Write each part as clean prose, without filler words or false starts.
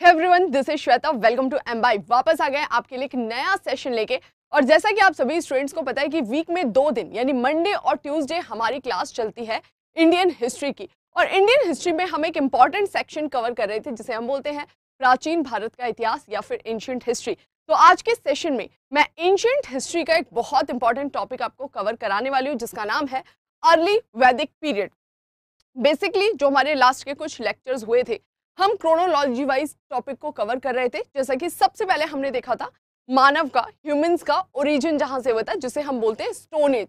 Everyone, this is Shweta. Welcome to Embibe. वापस आ गए आपके लिए एक नया सेशन लेके। और जैसा कि आप सभी स्टूडेंट्स को पता है कि वीक में 2 दिन यानी मंडे और ट्यूसडे हमारी क्लास चलती है इंडियन हिस्ट्री की। और इंडियन हिस्ट्री में हम एक इंपॉर्टेंट सेक्शन कवर कर रहे थे जिसे हम बोलते हैं प्राचीन भारत का इतिहास या फिर एंशिएंट हिस्ट्री। तो आज के सेशन में मैं एंशिएंट हिस्ट्री का एक बहुत इंपॉर्टेंट टॉपिक आपको कवर कराने वाली हूँ जिसका नाम है अर्ली वैदिक पीरियड। बेसिकली जो हमारे लास्ट के कुछ लेक्चर्स हुए थे, हम क्रोनोलॉजी वाइज टॉपिक को कवर कर रहे थे। जैसा कि सबसे पहले हमने देखा था मानव का, ह्यूमंस का ओरिजिन जहां से हुआ था, जिसे हम बोलते हैं स्टोन एज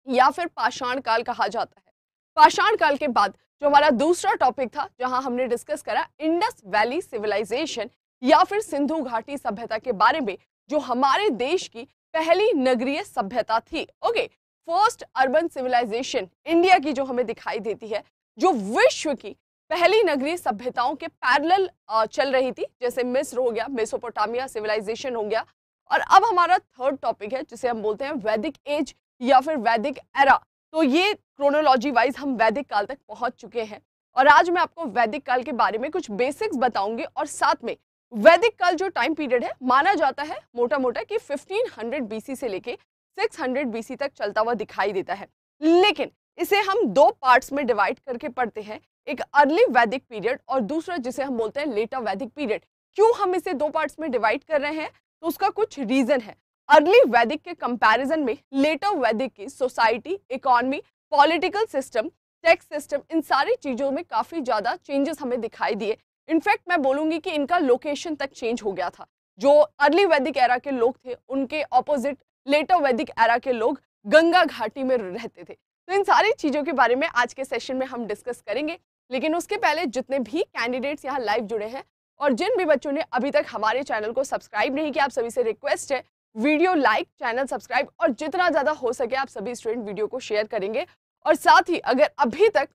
या फिर पाषाण काल कहा जाता है। पाषाण काल के बाद जो हमारा दूसरा टॉपिक था जहां हमने डिस्कस करा इंडस वैली सिविलाइजेशन या फिर सिंधु घाटी सभ्यता के बारे में, जो हमारे देश की पहली नगरीय सभ्यता थी। Okay, first urban civilisation India की जो हमें दिखाई देती है, जो विश्व की पहली नगरीय सभ्यताओं के पैरेलल चल रही थी, जैसे मिस्र हो गया, मेसोपोटामिया सिविलाइजेशन हो गया। और अब हमारा थर्ड टॉपिक है जिसे हम बोलते हैं वैदिक एज या फिर वैदिक एरा। तो ये क्रोनोलॉजी वाइज हम वैदिक काल तक पहुंच चुके हैं और आज मैं आपको वैदिक काल के बारे में कुछ बेसिक्स बताऊंगी। और साथ में वैदिक काल जो टाइम पीरियड है, माना जाता है मोटा मोटा कि 1500 बीसी से लेके 600 बीसी तक चलता हुआ दिखाई देता है। लेकिन इसे हम दो पार्ट्स में डिवाइड करके पढ़ते हैं, एक अर्ली वैदिक पीरियड और दूसरा जिसे हम बोलते हैं लेटर वैदिक पीरियड। क्यों हम इसे दो पार्ट्स में डिवाइड कर रहे हैं, तो उसका कुछ रीजन है। अर्ली वैदिक के कंपैरिजन में लेटर वैदिक की society, economy, political system, tax system, इन सारी चीजों में काफी ज्यादा चेंजेस हमें दिखाई दिए। इनफैक्ट मैं बोलूंगी कि इनका लोकेशन तक चेंज हो गया था। जो अर्ली वैदिक एरा के लोग थे उनके ऑपोजिट लेटर वैदिक एरा के लोग गंगा घाटी में रहते थे। तो इन सारी चीजों के बारे में आज के सेशन में हम डिस्कस करेंगे। लेकिन उसके पहले जितने भी कैंडिडेट्स यहाँ लाइव जुड़े हैं और जिन भी बच्चों ने अभी तक हमारे चैनल को सब्सक्राइब नहीं किया, आप सभी से रिक्वेस्ट है वीडियो लाइक, चैनल सब्सक्राइब और जितना ज्यादा हो सके आप सभी स्टूडेंट वीडियो को शेयर करेंगे। और साथ ही अगर अभी तक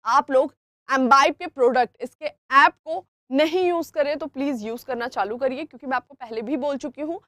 आप लोग एम्बाइब के प्रोडक्ट, इसके ऐप को नहीं यूज करें तो प्लीज यूज करना चालू करिए, क्योंकि मैं आपको पहले भी बोल चुकी हूँ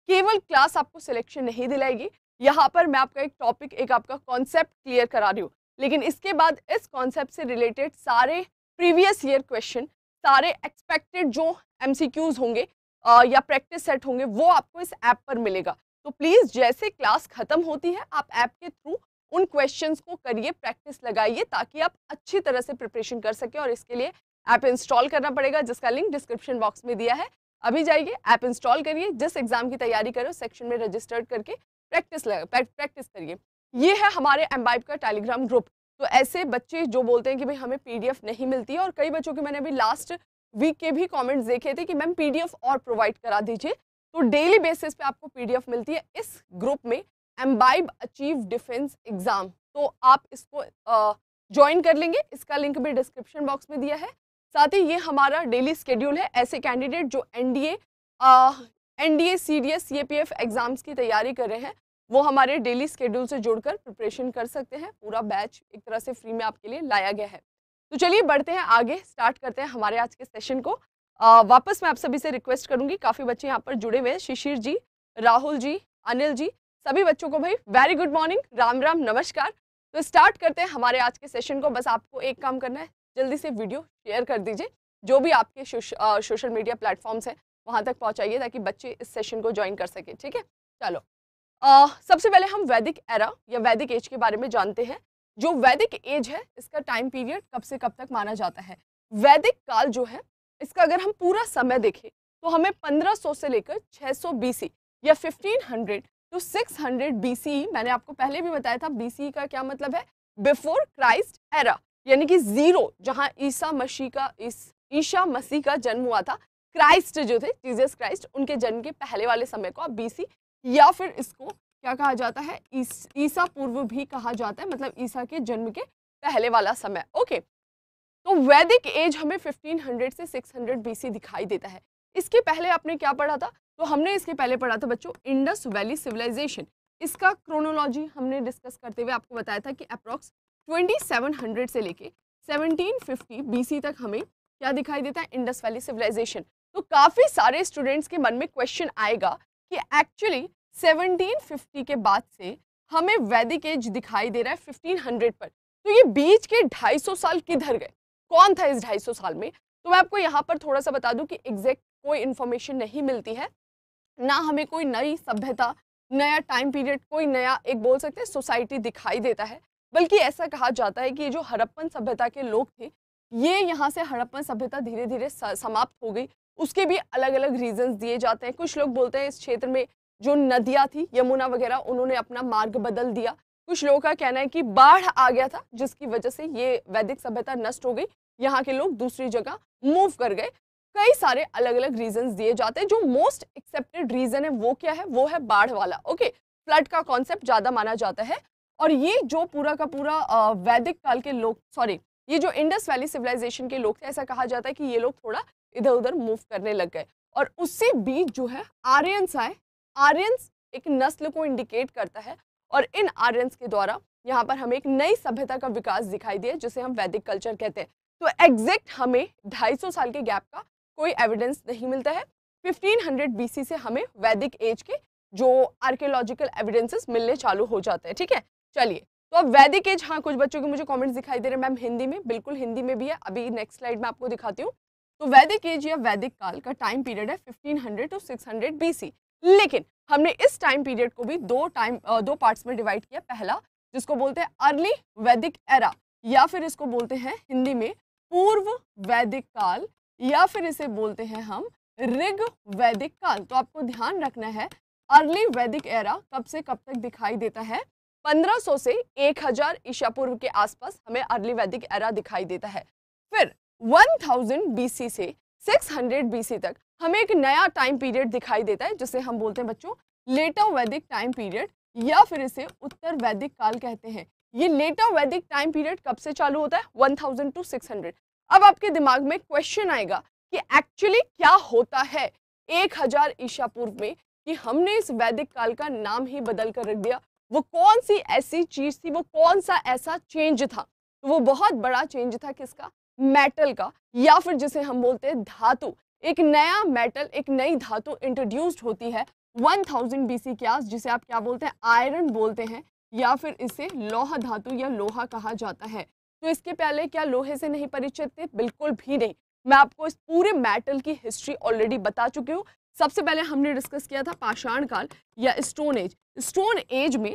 केवल क्लास आपको सिलेक्शन नहीं दिलाएगी। यहाँ पर मैं आपका एक टॉपिक, एक आपका कॉन्सेप्ट क्लियर करा रही हूँ, लेकिन इसके बाद इस कॉन्सेप्ट से रिलेटेड सारे प्रीवियस ईयर क्वेश्चन, सारे एक्सपेक्टेड जो एमसीक्यूज होंगे या प्रैक्टिस सेट होंगे, वो आपको इस ऐप पर मिलेगा। तो प्लीज जैसे क्लास खत्म होती है आप ऐप के थ्रू उन क्वेश्चंस को करिए, प्रैक्टिस लगाइए, ताकि आप अच्छी तरह से प्रिपरेशन कर सके। और इसके लिए ऐप इंस्टॉल करना पड़ेगा, जिसका लिंक डिस्क्रिप्शन बॉक्स में दिया है। अभी जाइए, ऐप इंस्टॉल करिए, जिस एग्जाम की तैयारी करो सेक्शन में रजिस्टर्ड करके प्रैक्टिस करिए। ये है हमारे एम्बाइब का टेलीग्राम ग्रुप। तो ऐसे बच्चे जो बोलते हैं कि भाई हमें पीडीएफ नहीं मिलती है, और कई बच्चों के मैंने अभी लास्ट वीक के भी कमेंट्स देखे थे कि मैम पीडीएफ और प्रोवाइड करा दीजिए, तो डेली बेसिस पे आपको पीडीएफ मिलती है इस ग्रुप में, एम्बाइब अचीव डिफेंस एग्जाम। तो आप इसको ज्वाइन कर लेंगे, इसका लिंक भी डिस्क्रिप्शन बॉक्स में दिया है। साथ ही ये हमारा डेली शेड्यूल है। ऐसे कैंडिडेट जो एनडीए सीडीएस सीएपीएफ एग्जाम्स की तैयारी कर रहे हैं, वो हमारे डेली शेड्यूल से जुड़कर प्रिपरेशन कर सकते हैं। पूरा बैच एक तरह से फ्री में आपके लिए लाया गया है। तो चलिए बढ़ते हैं आगे, स्टार्ट करते हैं हमारे आज के सेशन को। वापस मैं आप सभी से रिक्वेस्ट करूंगी, काफ़ी बच्चे यहाँ पर जुड़े हुए हैं, शिशिर जी, राहुल जी, अनिल जी, सभी बच्चों को भाई very good morning, Ram Ram, नमस्कार। तो स्टार्ट करते हैं हमारे आज के सेशन को। बस आपको एक काम करना है, जल्दी से वीडियो शेयर कर दीजिए, जो भी आपके सोशल मीडिया प्लेटफॉर्म्स हैं वहाँ तक पहुँचाइए, ताकि बच्चे इस सेशन को ज्वाइन कर सके। ठीक है, चलो सबसे पहले हम वैदिक एरा या वैदिक एज के बारे में जानते हैं। जो वैदिक एज है, इसका टाइम पीरियड कब से कब तक माना जाता है। वैदिक काल जो है, इसका अगर हम पूरा समय देखें तो हमें 1500 से लेकर 600 बीसी या 1500 टू 600 बीसी, मैंने आपको पहले भी बताया था बीसी का क्या मतलब है, बिफोर क्राइस्ट एरा, यानी कि जीरो, जहां ईसा मसीह का जन्म हुआ था। क्राइस्ट जो थे, जीसस क्राइस्ट, उनके जन्म के पहले वाले समय को आप बीसी या फिर इसको क्या कहा जाता है, ईसा पूर्व भी कहा जाता है, मतलब ईसा के जन्म के पहले वाला समय। ओके, तो वैदिक एज हमें 1500 से 600 बीसी दिखाई देता है। इसके पहले आपने क्या पढ़ा था, तो हमने इसके पहले पढ़ा था बच्चों इंडस वैली सिविलाइजेशन। इसका क्रोनोलॉजी हमने डिस्कस करते हुए आपको बताया था कि अप्रॉक्स 2700 से लेके 1750 बीसी तक हमें क्या दिखाई देता है, इंडस वैली सिविलाइजेशन। तो काफी सारे स्टूडेंट्स के मन में क्वेश्चन आएगा कि एक्चुअली 1750 के बाद से हमें वैदिक एज दिखाई दे रहा है 1500 पर, तो ये बीच के 250 साल किधर गए, कौन था इस 250 साल में। तो मैं आपको यहाँ पर थोड़ा सा बता दूं कि एग्जैक्ट कोई इन्फॉर्मेशन नहीं मिलती है, ना हमें कोई नई सभ्यता, नया टाइम पीरियड, कोई नया एक बोल सकते हैं सोसाइटी दिखाई देता है। बल्कि ऐसा कहा जाता है कि ये जो हड़प्पन सभ्यता के लोग थे, ये यहाँ से हड़प्पन सभ्यता धीरे धीरे समाप्त हो गई। उसके भी अलग अलग रीजंस दिए जाते हैं। कुछ लोग बोलते हैं इस क्षेत्र में जो नदियाँ थी, यमुना वगैरह, उन्होंने अपना मार्ग बदल दिया। कुछ लोगों का कहना है कि बाढ़ आ गया था जिसकी वजह से ये वैदिक सभ्यता नष्ट हो गई, यहाँ के लोग दूसरी जगह मूव कर गए। कई सारे अलग अलग रीजंस दिए जाते हैं। जो मोस्ट एक्सेप्टेड रीजन है वो क्या है, वो है बाढ़ वाला। ओके, फ्लड का कॉन्सेप्ट ज्यादा माना जाता है। और ये जो पूरा का पूरा वैदिक काल के लोग, सॉरी, ये जो इंडस वैली सिविलाइजेशन के लोग थे, ऐसा कहा जाता है कि ये लोग थोड़ा इधर उधर मूव करने लग गए और उससे बीच जो है आर्यंस आए। आर्यंस एक नस्ल को इंडिकेट करता है और इन आर्यंस के द्वारा यहाँ पर हमें एक नई सभ्यता का विकास दिखाई दिया जिसे हम वैदिक कल्चर कहते हैं। तो एग्जैक्ट हमें 250 साल के गैप का कोई एविडेंस नहीं मिलता है। 1500 बीसी से हमें वैदिक एज के जो आर्कियोलॉजिकल एविडेंसेस मिलने चालू हो जाते हैं। ठीक है, चलिए, तो अब वैदिक एज, हाँ कुछ बच्चों के मुझे कमेंट्स दिखाई दे रहे हैं मैम हिंदी में, बिल्कुल हिंदी में भी है। अभी नेक्स्ट स्लाइड में आपको दिखाती हूँ। तो वैदिक एज या वैदिक काल का टाइम पीरियड है 1500 टू 600 बीसी। लेकिन हमने इस टाइम पीरियड को भी दो पार्ट्स में डिवाइड किया। पहला जिसको बोलते हैं अर्ली वैदिक एरा, या फिर इसको बोलते हैं हिंदी में पूर्व वैदिक काल, या फिर इसे बोलते हैं हम ऋग वैदिक काल। तो आपको ध्यान रखना है अर्ली वैदिक एरा कब से कब तक दिखाई देता है। 1500 से 1000 ईसा पूर्व के आसपास हमें अर्ली वैदिक एरा दिखाई देता है। फिर 1000 बीसी से 600 बीसी तक हमें एक नया टाइम पीरियड दिखाई देता है जिसे हम बोलते हैं बच्चों लेटर वैदिक टाइम पीरियड, या फिर इसे उत्तर वैदिक काल कहते हैं। ये लेटर वैदिक टाइम पीरियड कब से चालू होता है, 1000 टू 600। अब आपके दिमाग में क्वेश्चन आएगा कि एक्चुअली क्या होता है 1000 ईसा पूर्व में कि हमने इस वैदिक काल का नाम ही बदल कर रख दिया। वो कौन सी ऐसी चीज थी, वो कौन सा ऐसा चेंज था? तो वो बहुत बड़ा चेंज था किसका, मेटल का, या फिर जिसे हम बोलते हैं धातु। एक नया मेटल, एक नई धातु इंट्रोड्यूस्ड होती है 1000 बीसी के आस, जिसे आप क्या बोलते हैं, आयरन बोलते हैं, या फिर इसे लौह धातु या लोहा कहा जाता है। तो इसके पहले क्या लोहे से नहीं परिचित थे? बिल्कुल भी नहीं। मैं आपको इस पूरे मेटल की हिस्ट्री ऑलरेडी बता चुकी हूँ। सबसे पहले हमने डिस्कस किया था पाषाण काल या स्टोन एज। स्टोन एज में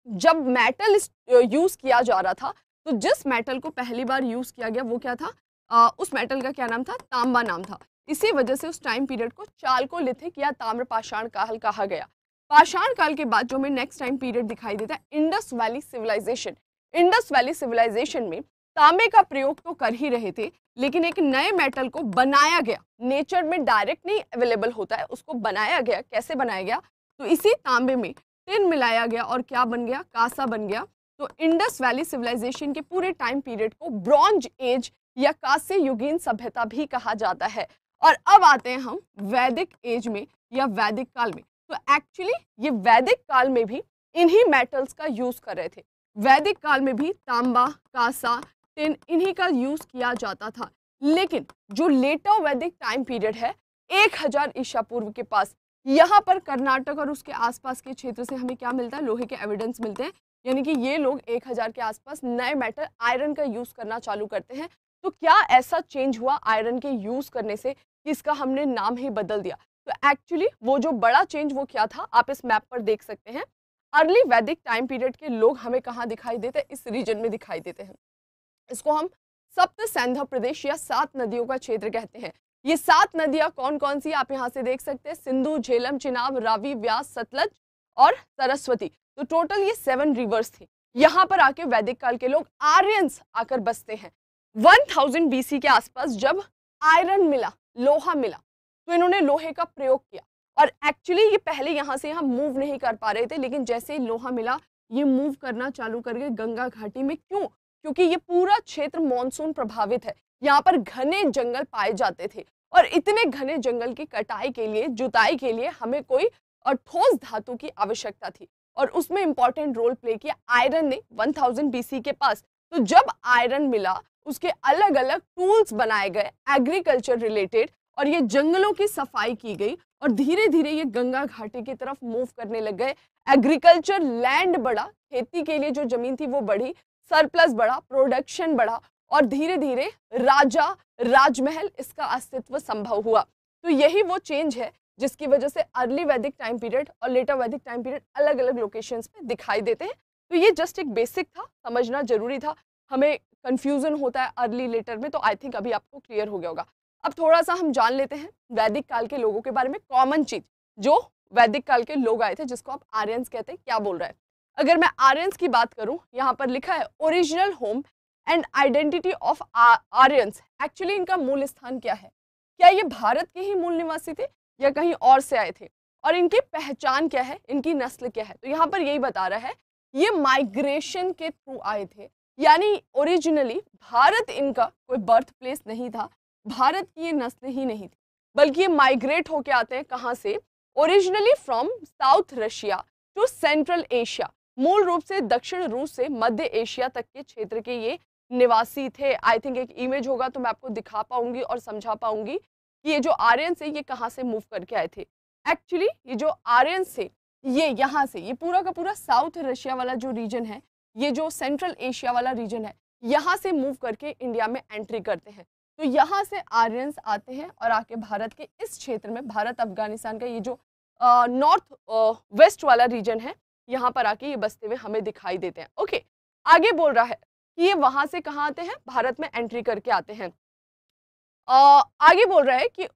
जब मेटल यूज किया जा रहा था, तो जिस मेटल को पहली बार यूज किया गया वो क्या था, उस मेटल का क्या नाम था, तांबा नाम था। इसी वजह से उस टाइम पीरियड को चालकोलिथिक या ताम्रपाषाण काल कहा गया। पाषाण काल के बाद जो हमें नेक्स्ट टाइम पीरियड दिखाई देता है Indus valley civilisation. Indus valley civilisation में तांबे का प्रयोग तो कर ही रहे थे, लेकिन एक नए मेटल को बनाया गया। नेचर में डायरेक्ट नहीं अवेलेबल होता है, उसको बनाया गया। कैसे बनाया गया? तो इसी तांबे में टिन मिलाया गया और क्या बन गया, कांसा बन गया। तो इंडस वैली सिविलाइजेशन के पूरे टाइम पीरियड को ब्रॉन्ज एज या कांस्य युगीन सभ्यता भी कहा जाता है। और अब आते हैं हम वैदिक एज में या वैदिक काल में। तो एक्चुअली ये वैदिक काल में भी इन्हीं मेटल्स का यूज कर रहे थे। वैदिक काल में भी तांबा, कांसा, टिन इन्हीं का यूज किया जाता था। लेकिन जो लेटर वैदिक टाइम पीरियड है 1000 ईसा पूर्व के पास, यहाँ पर कर्नाटक और उसके आसपास के क्षेत्र से हमें क्या मिलता है, लोहे के एविडेंस मिलते हैं। यानी कि ये लोग 1000 के आसपास नए मेटल आयरन का यूज करना चालू करते हैं। तो क्या ऐसा चेंज हुआ आयरन के यूज करने से कि इसका हमने नाम ही बदल दिया? तो एक्चुअली वो जो बड़ा चेंज वो क्या था, आप इस मैप पर देख सकते हैं। अर्ली वैदिक टाइम पीरियड के लोग हमें कहाँ दिखाई देते हैं, इस रीजन में दिखाई देते हैं। इसको हम सप्त सैंधा प्रदेश या 7 नदियों का क्षेत्र कहते हैं। ये 7 नदियां कौन कौन सी आप यहाँ से देख सकते हैं, सिंधु, झेलम, चिनाब, रावी, व्यास, सतलज और सरस्वती। तो टोटल ये 7 रिवर्स थी। यहाँ पर आके वैदिक काल के लोग आर्यंस आकर बसते हैं। 1000 बीसी के आसपास जब आयरन मिला, लोहा मिला, तो इन्होंने लोहे का प्रयोग किया। और एक्चुअली ये पहले यहाँ से यहाँ मूव नहीं कर पा रहे थे, लेकिन जैसे ही लोहा मिला ये मूव करना चालू कर गए गंगा घाटी में। क्यों? क्योंकि ये पूरा क्षेत्र मॉनसून प्रभावित है। यहाँ पर घने जंगल पाए जाते थे और इतने घने जंगल की कटाई के लिए, जुताई के लिए हमें कोई ठोस धातु की आवश्यकता थी और उसमें इंपॉर्टेंट रोल प्ले किया आयरन ने 1000 बीसी के पास। तो जब आयरन मिला उसके अलग अलग टूल्स बनाए गए एग्रीकल्चर रिलेटेड और ये जंगलों की सफाई की गई और धीरे धीरे ये गंगा घाटी की तरफ मूव करने लग गए। एग्रीकल्चर लैंड बढ़ा, खेती के लिए जो जमीन थी वो बढ़ी, सरप्लस बढ़ा, प्रोडक्शन बढ़ा और धीरे धीरे राजा, राजमहल, इसका अस्तित्व संभव हुआ। तो यही वो चेंज है जिसकी वजह से अर्ली वैदिक टाइम पीरियड और लेटर वैदिक टाइम पीरियड अलग अलग लोकेशंस पे दिखाई देते हैं। तो ये जस्ट एक बेसिक था, समझना जरूरी था। हमें कंफ्यूजन होता है अर्ली लेटर में, तो आई थिंक अभी आपको क्लियर हो गया होगा। अब थोड़ा सा हम जान लेते हैं वैदिक काल के लोगों के बारे में, कॉमन चीज जो वैदिक काल के लोग आए थे, जिसको आप आर्यंस कहते हैं, क्या बोल रहा है। अगर मैं आर्यंस की बात करूं, यहाँ पर लिखा है original home and identity of Aryans. Actually इनका मूल स्थान क्या है? क्या ये भारत के ही मूल निवासी थे या कहीं और से आए थे? और इनकी पहचान क्या है, इनकी नस्ल क्या है? तो यहाँ पर यही बता रहा है ये माइग्रेशन के थ्रू आए थे, यानी ओरिजिनली भारत इनका कोई बर्थ प्लेस नहीं था, भारत की ये नस्ल ही नहीं थी, बल्कि ये माइग्रेट होके आते हैं कहाँ से? Originally from south Russia to central Asia. मूल रूप से दक्षिण रूस से मध्य एशिया तक के क्षेत्र के ये निवासी थे। आई थिंक एक इमेज होगा तो मैं आपको दिखा पाऊंगी और समझा पाऊंगी कि ये जो आर्यंस है ये कहाँ से मूव करके आए थे। एक्चुअली ये जो आर्यंस थे ये यहाँ से, ये पूरा का पूरा साउथ रशिया वाला जो रीजन है, ये जो सेंट्रल एशिया वाला रीजन है, यहाँ से मूव करके इंडिया में एंट्री करते हैं। तो यहाँ से आर्यंस आते हैं और आके भारत के इस क्षेत्र में, भारत अफगानिस्तान का ये जो नॉर्थ वेस्ट वाला रीजन है, यहाँ पर आके ये बसते हुए हमें दिखाई देते हैं। ओके, आगे बोल रहा है कि ये वहां से कहाँ आते हैं? भारत में एंट्री करके आते हैं। आगे बोल रहा है कि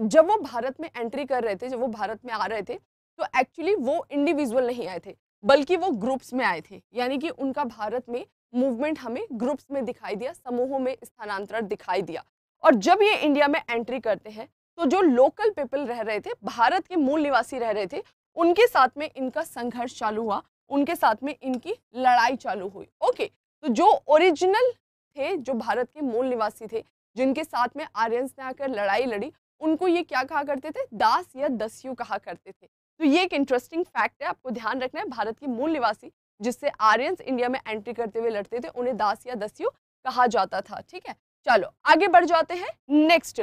जब वो भारत में एंट्री कर रहे थे, जब वो भारत में आ रहे थे, तो एक्चुअली वो इंडिविजुअल नहीं आए थे, बल्कि वो ग्रुप्स में आए थे। यानी कि उनका भारत में मूवमेंट हमें ग्रुप्स में दिखाई दिया, समूहों में स्थानांतरण दिखाई दिया। और जब ये इंडिया में एंट्री करते हैं तो जो लोकल पीपल रह रहे थे, भारत के मूल निवासी रह रहे थे, उनके साथ में इनका संघर्ष चालू हुआ, उनके साथ में इनकी लड़ाई चालू हुई। ओके, तो जो ओरिजिनल थे, जो भारत के मूल निवासी थे, जिनके साथ में आर्यंस ने आकर लड़ाई लड़ी, उनको ये क्या कहा करते थे? दास या दस्यु कहा करते थे। तो ये एक इंटरेस्टिंग फैक्ट है, आपको ध्यान रखना है। भारत के मूल निवासी जिससे आर्यंस इंडिया में एंट्री करते हुए लड़ते थे, उन्हें दास या दस्यु कहा जाता था। ठीक है, चलो आगे बढ़ जाते हैं। नेक्स्ट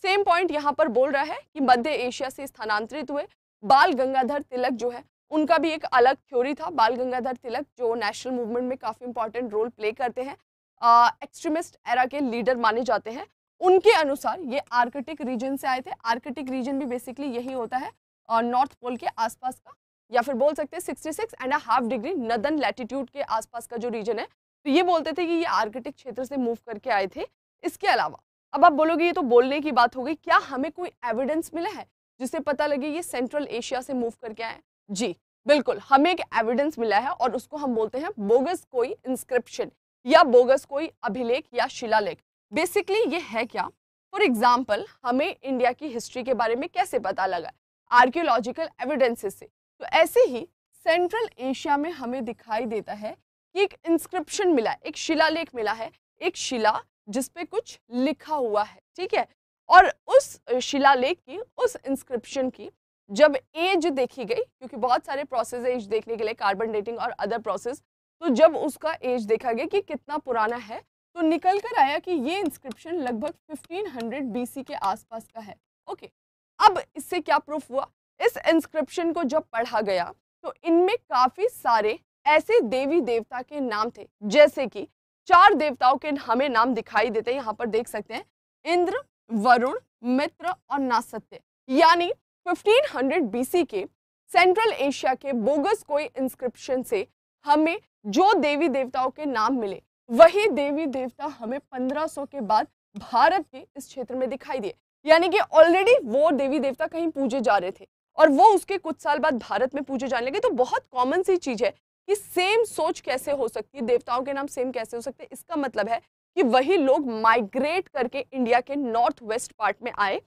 सेम पॉइंट यहाँ पर बोल रहा है कि मध्य एशिया से स्थानांतरित हुए बाल गंगाधर तिलक जो है, उनका भी एक अलग थ्योरी था। बाल गंगाधर तिलक जो नेशनल मूवमेंट में काफी इंपॉर्टेंट रोल प्ले करते हैं, एक्सट्रीमिस्ट एरा के लीडर माने जाते हैं। उनके अनुसार ये आर्कटिक रीजन से आए थे। आर्कटिक रीजन भी बेसिकली यही होता है, नॉर्थ पोल के आसपास का, या फिर बोल सकते हैं 66.5 डिग्री नदर्न लैटिट्यूड के आसपास का जो रीजन है। तो ये बोलते थे कि ये आर्कटिक क्षेत्र से मूव करके आए थे। इसके अलावा अब आप बोलोगे ये तो बोलने की बात हो गई, क्या हमें कोई एविडेंस मिला है जिससे पता लगे ये सेंट्रल एशिया से मूव करके आए? जी बिल्कुल, हमें एक एविडेंस मिला है और उसको हम बोलते हैं बोगस कोई इंस्क्रिप्शन या बोगस कोई अभिलेख या शिलालेख। बेसिकली ये है क्या? फॉर एग्जाम्पल, हमें इंडिया की हिस्ट्री के बारे में कैसे पता लगा? आर्कियोलॉजिकल एविडेंसेस से। तो ऐसे ही सेंट्रल एशिया में हमें दिखाई देता है कि एक इंस्क्रिप्शन मिला है, एक शिलालेख मिला है, एक शिला जिसपे कुछ लिखा हुआ है। ठीक है, और उस शिलालेख की, उस इंस्क्रिप्शन की जब एज देखी गई, क्योंकि बहुत सारे प्रोसेस है एज देखने के लिए, कार्बन डेटिंग और अदर प्रोसेस, तो जब उसका एज देखा गया कि कितना पुराना है, तो निकल कर आया कि ये इंस्क्रिप्शन लगभग 1500 BC के आसपास का है। ओके, अब इससे क्या प्रूफ हुआ? इस इंस्क्रिप्शन को जब पढ़ा गया तो इनमें काफी सारे ऐसे देवी देवता के नाम थे, जैसे कि 4 देवताओं के हमें नाम दिखाई देते हैं, यहाँ पर देख सकते हैं, इंद्र, वरुण, मित्र और नासत्य। यानी 1500 BC के सेंट्रल एशिया के बोगस कोई इंस्क्रिप्शन से हमें जो देवी देवताओं के नाम मिले, वही देवी देवता हमें 1500 के बाद भारत के इस क्षेत्र में दिखाई दिए। यानी कि ऑलरेडी वो देवी देवता कहीं पूजे जा रहे थे और वो उसके कुछ साल बाद भारत में पूजे जाने लगे। तो बहुत कॉमन सी चीज है कि सेम सोच कैसे हो सकती है, देवताओं के नाम सेम कैसे हो सकते हैं। इसका मतलब है कि वही लोग माइग्रेट करके इंडिया के नॉर्थ वेस्ट पार्ट में आए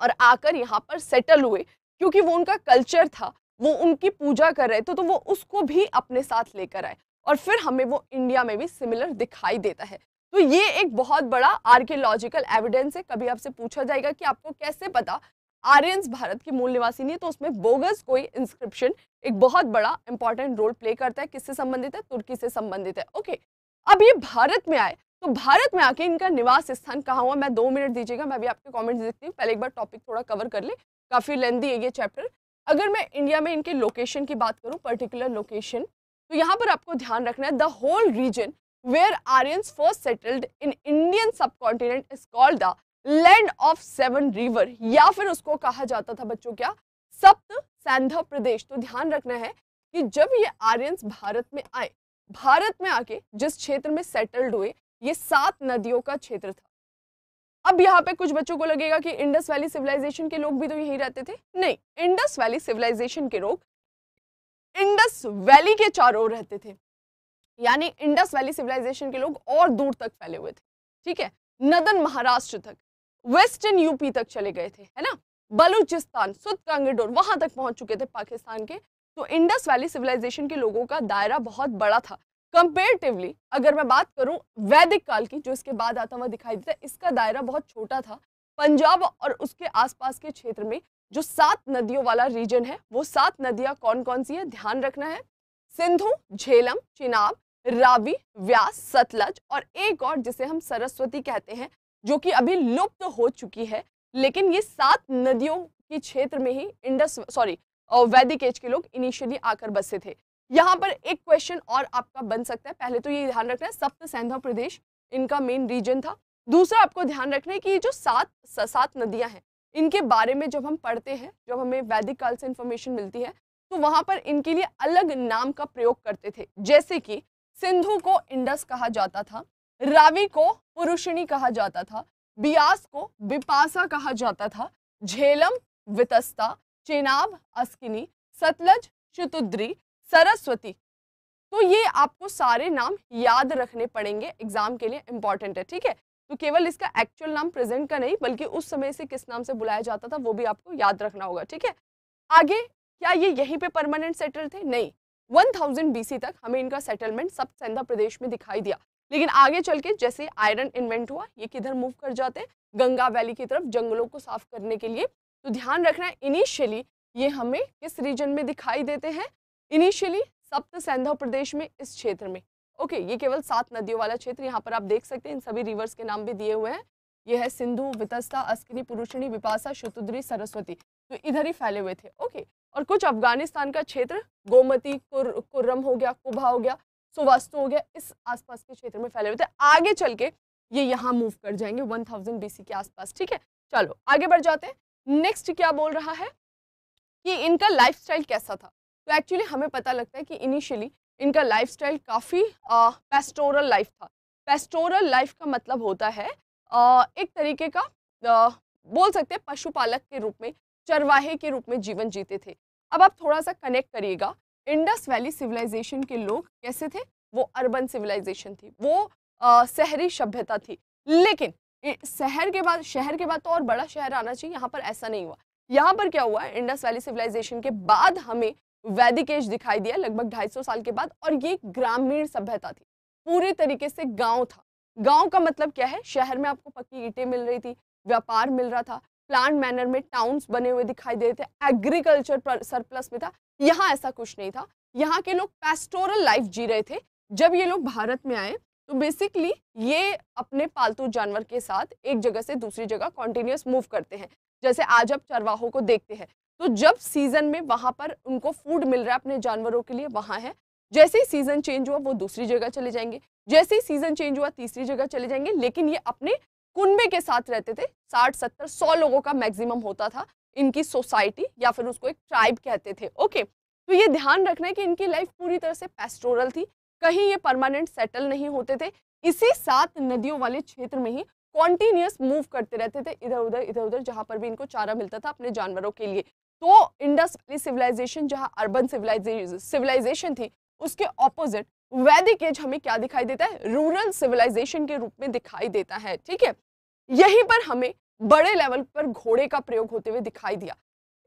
और आकर यहाँ पर सेटल हुए, क्योंकि वो उनका कल्चर था, वो उनकी पूजा कर रहे थे, तो वो उसको भी अपने साथ लेकर आए और फिर हमें वो इंडिया में भी सिमिलर दिखाई देता है। तो ये एक बहुत बड़ा आर्कियोलॉजिकल एविडेंस है। कभी आपसे पूछा जाएगा कि आपको कैसे पता आर्यंस भारत के मूल निवासी नहीं है, तो उसमें बोगस कोई इंस्क्रिप्शन एक बहुत बड़ा इंपॉर्टेंट रोल प्ले करता है। किससे संबंधित है? तुर्की से संबंधित है। ओके, अब ये भारत में आए, तो भारत में आके इनका निवास स्थान कहाँ हुआ? मैं 2 मिनट दीजिएगा, मैं भी आपके कमेंट्स देखती हूँ। पहले एक बार टॉपिक थोड़ा कवर कर ले, काफी लेंथी है ये चैप्टर। अगर मैं इंडिया में इनके लोकेशन की बात करूँ, पर्टिकुलर लोकेशन, तो यहाँ पर आपको ध्यान रखना है the whole region where Aryans first settled in Indian subcontinent is called the land of seven river, या फिर उसको कहा जाता था बच्चों क्या, सप्त सैंध प्रदेश। तो ध्यान रखना है कि जब ये आर्यंस भारत में आए, भारत में आके जिस क्षेत्र में सेटल्ड हुए, ये 7 नदियों का क्षेत्र था। अब यहाँ पे कुछ बच्चों को लगेगा कि इंडस वैली सिविलाइजेशन के लोग भी तो यहीं रहते थे। नहीं, इंडस वैली सिविलाइजेशन के लोग इंडस वैली के चारों ओर रहते थे, यानी इंडस वैली सिविलाइजेशन के लोग और दूर तक फैले हुए थे। ठीक है, नदन महाराष्ट्र तक, वेस्टर्न यूपी तक चले गए थे, है ना, बलूचिस्तान, सुद कांगडोर वहां तक पहुंच चुके थे पाकिस्तान के। तो इंडस वैली सिविलाइजेशन के लोगों का दायरा बहुत बड़ा था कंपेरेटिवली। अगर मैं बात करूं वैदिक काल की, जो इसके बाद आता हुआ दिखाई देता है, इसका दायरा बहुत छोटा था। पंजाब और उसके आसपास के क्षेत्र में जो 7 नदियों वाला रीजन है, वो 7 नदियां कौन कौन सी है, ध्यान रखना है, सिंधु, झेलम, चिनाब, रावी, व्यास, सतलज और एक और जिसे हम सरस्वती कहते हैं, जो कि अभी लुप्त हो चुकी है। लेकिन ये 7 नदियों के क्षेत्र में ही वैदिक एज के लोग इनिशियली आकर बसे थे। यहाँ पर एक क्वेश्चन और आपका बन सकता है। पहले तो ये ध्यान रखना है सप्त सैंधा प्रदेश इनका मेन रीजन था। दूसरा आपको ध्यान रखना है कि ये जो 7 नदियां हैं, इनके बारे में जब हम पढ़ते हैं, जब हमें वैदिक काल से इंफॉर्मेशन मिलती है, तो वहां पर इनके लिए अलग नाम का प्रयोग करते थे। जैसे कि सिंधु को इंडस कहा जाता था, रावी को पुरुषिणी कहा जाता था, बियास को बिपासा कहा जाता था, झेलम वितस्ता, चेनाब अस्किनी, सतलज शतुद्री, सरस्वती। तो ये आपको सारे नाम याद रखने पड़ेंगे, एग्जाम के लिए इंपॉर्टेंट है। ठीक है, तो केवल इसका एक्चुअल नाम प्रेजेंट का नहीं, बल्कि उस समय से किस नाम से बुलाया जाता था वो भी आपको याद रखना होगा। ठीक है, आगे क्या ये यहीं पे परमानेंट सेटल थे? नहीं, 1000 BC तक हमें इनका सेटलमेंट सब सेंधा प्रदेश में दिखाई दिया। लेकिन आगे चल के जैसे आयरन इन्वेंट हुआ, ये किधर मूव कर जाते हैं, गंगा वैली की तरफ, जंगलों को साफ करने के लिए। तो ध्यान रखना है, इनिशियली ये हमें किस रीजन में दिखाई देते हैं, इनिशियली सप्त सैंधा प्रदेश में, इस क्षेत्र में। ओके, ये केवल 7 नदियों वाला क्षेत्र। यहाँ पर आप देख सकते हैं इन सभी रिवर्स के नाम भी दिए हुए हैं। ये है सिंधु, वितस्ता, अस्किनी, पुरुषिणी, बिपासा, शतुद्री, सरस्वती। तो इधर ही फैले हुए थे। ओके, और कुछ अफगानिस्तान का क्षेत्र, गोमती, कुर्रम हो गया, कुबा हो गया, सुवास्तु हो गया, इस आसपास के क्षेत्र में फैले हुए थे। आगे चल के ये यहाँ मूव कर जाएंगे 1000 BC के आसपास। ठीक है, चलो आगे बढ़ जाते हैं। नेक्स्ट क्या बोल रहा है कि इनका लाइफस्टाइल कैसा था। तो एक्चुअली हमें पता लगता है कि इनिशियली इनका लाइफस्टाइल काफी पेस्टोरल लाइफ था। पेस्टोरल लाइफ का मतलब होता है एक तरीके का बोल सकते हैं पशुपालक के रूप में, चरवाहे के रूप में जीवन जीते थे। अब आप थोड़ा सा कनेक्ट करिएगा, इंडस वैली सिविलाइजेशन के लोग कैसे थे, वो अर्बन सिविलाइजेशन थी, वो शहरी सभ्यता थी। लेकिन शहर के बाद तो और बड़ा शहर आना चाहिए, यहाँ पर ऐसा नहीं हुआ। यहाँ पर क्या हुआ, इंडस वैली सिविलाइजेशन के बाद हमें वैदिक एज दिखाई दिया लगभग 250 साल के बाद, और ये ग्रामीण सभ्यता थी, पूरी तरीके से गांव था। गांव का मतलब क्या है, शहर में आपको पक्की ईंटें मिल रही थी, व्यापार मिल रहा था, प्लान मैनर में टाउन्स बने हुए दिखाई दे रहे थे, एग्रीकल्चर सरप्लस में था। यहाँ ऐसा कुछ नहीं था, यहाँ के लोग पेस्टोरल लाइफ जी रहे थे। जब ये लोग भारत में आए तो बेसिकली ये अपने पालतू जानवर के साथ एक जगह से दूसरी जगह कॉन्टिन्यूस मूव करते हैं। जैसे आज आप चरवाहों को देखते हैं, तो जब सीजन में वहां पर उनको फूड मिल रहा है अपने जानवरों के लिए, वहां है, जैसे ही सीजन चेंज हुआ वो दूसरी जगह चले जाएंगे, जैसे ही सीजन चेंज हुआ तीसरी जगह चले जाएंगे। लेकिन ये अपने कुनबे के साथ रहते थे। 60, 70, 100 लोगों का मैक्सिमम होता था इनकी सोसाइटी, या फिर उसको एक ट्राइब कहते थे। ओके, तो ये ध्यान रखना है कि इनकी लाइफ पूरी तरह से पेस्टोरल थी, कहीं ये परमानेंट सेटल नहीं होते थे, इसी 7 नदियों वाले क्षेत्र में ही कॉन्टिन्यूस मूव करते रहते थे, इधर उधर जहां पर भी इनको चारा मिलता था अपने जानवरों के लिए। तो इंडस वैली सिविलाइजेशन जहां अर्बन सिविलाइजेशन थी, उसके ऑपोजिट वैदिक एज हमें क्या दिखाई देता है, रूरल सिविलाइजेशन के रूप में दिखाई देता है। ठीक है, यहीं पर हमें बड़े लेवल पर घोड़े का प्रयोग होते हुए दिखाई दिया।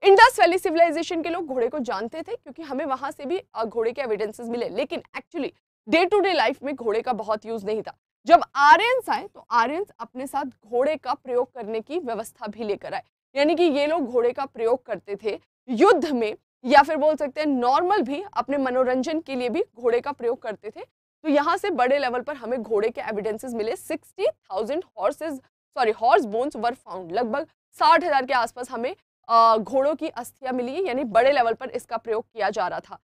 इंडस वैली सिविलाइजेशन के लोग घोड़े को जानते थे, क्योंकि हमें वहां से भी घोड़े के एविडेंसेस मिले, लेकिन actually day to day life में घोड़े का बहुत यूज नहीं था। जब आर्यंस आए तो आर्यंस अपने साथ घोड़े का प्रयोग करने की व्यवस्था भी लेकर आए, यानी कि ये लोग घोड़े का प्रयोग करते थे युद्ध में, या फिर बोल सकते हैं नॉर्मल भी अपने मनोरंजन के लिए भी घोड़े का प्रयोग करते थे। तो यहाँ से बड़े लेवल पर हमें घोड़े के एविडेंसेस मिले। 60,000 हॉर्स बोन्स वर फाउंड, लगभग 60,000 के आसपास हमें घोड़ों की अस्थियां मिली, यानी बड़े लेवल पर इसका प्रयोग किया जा रहा था।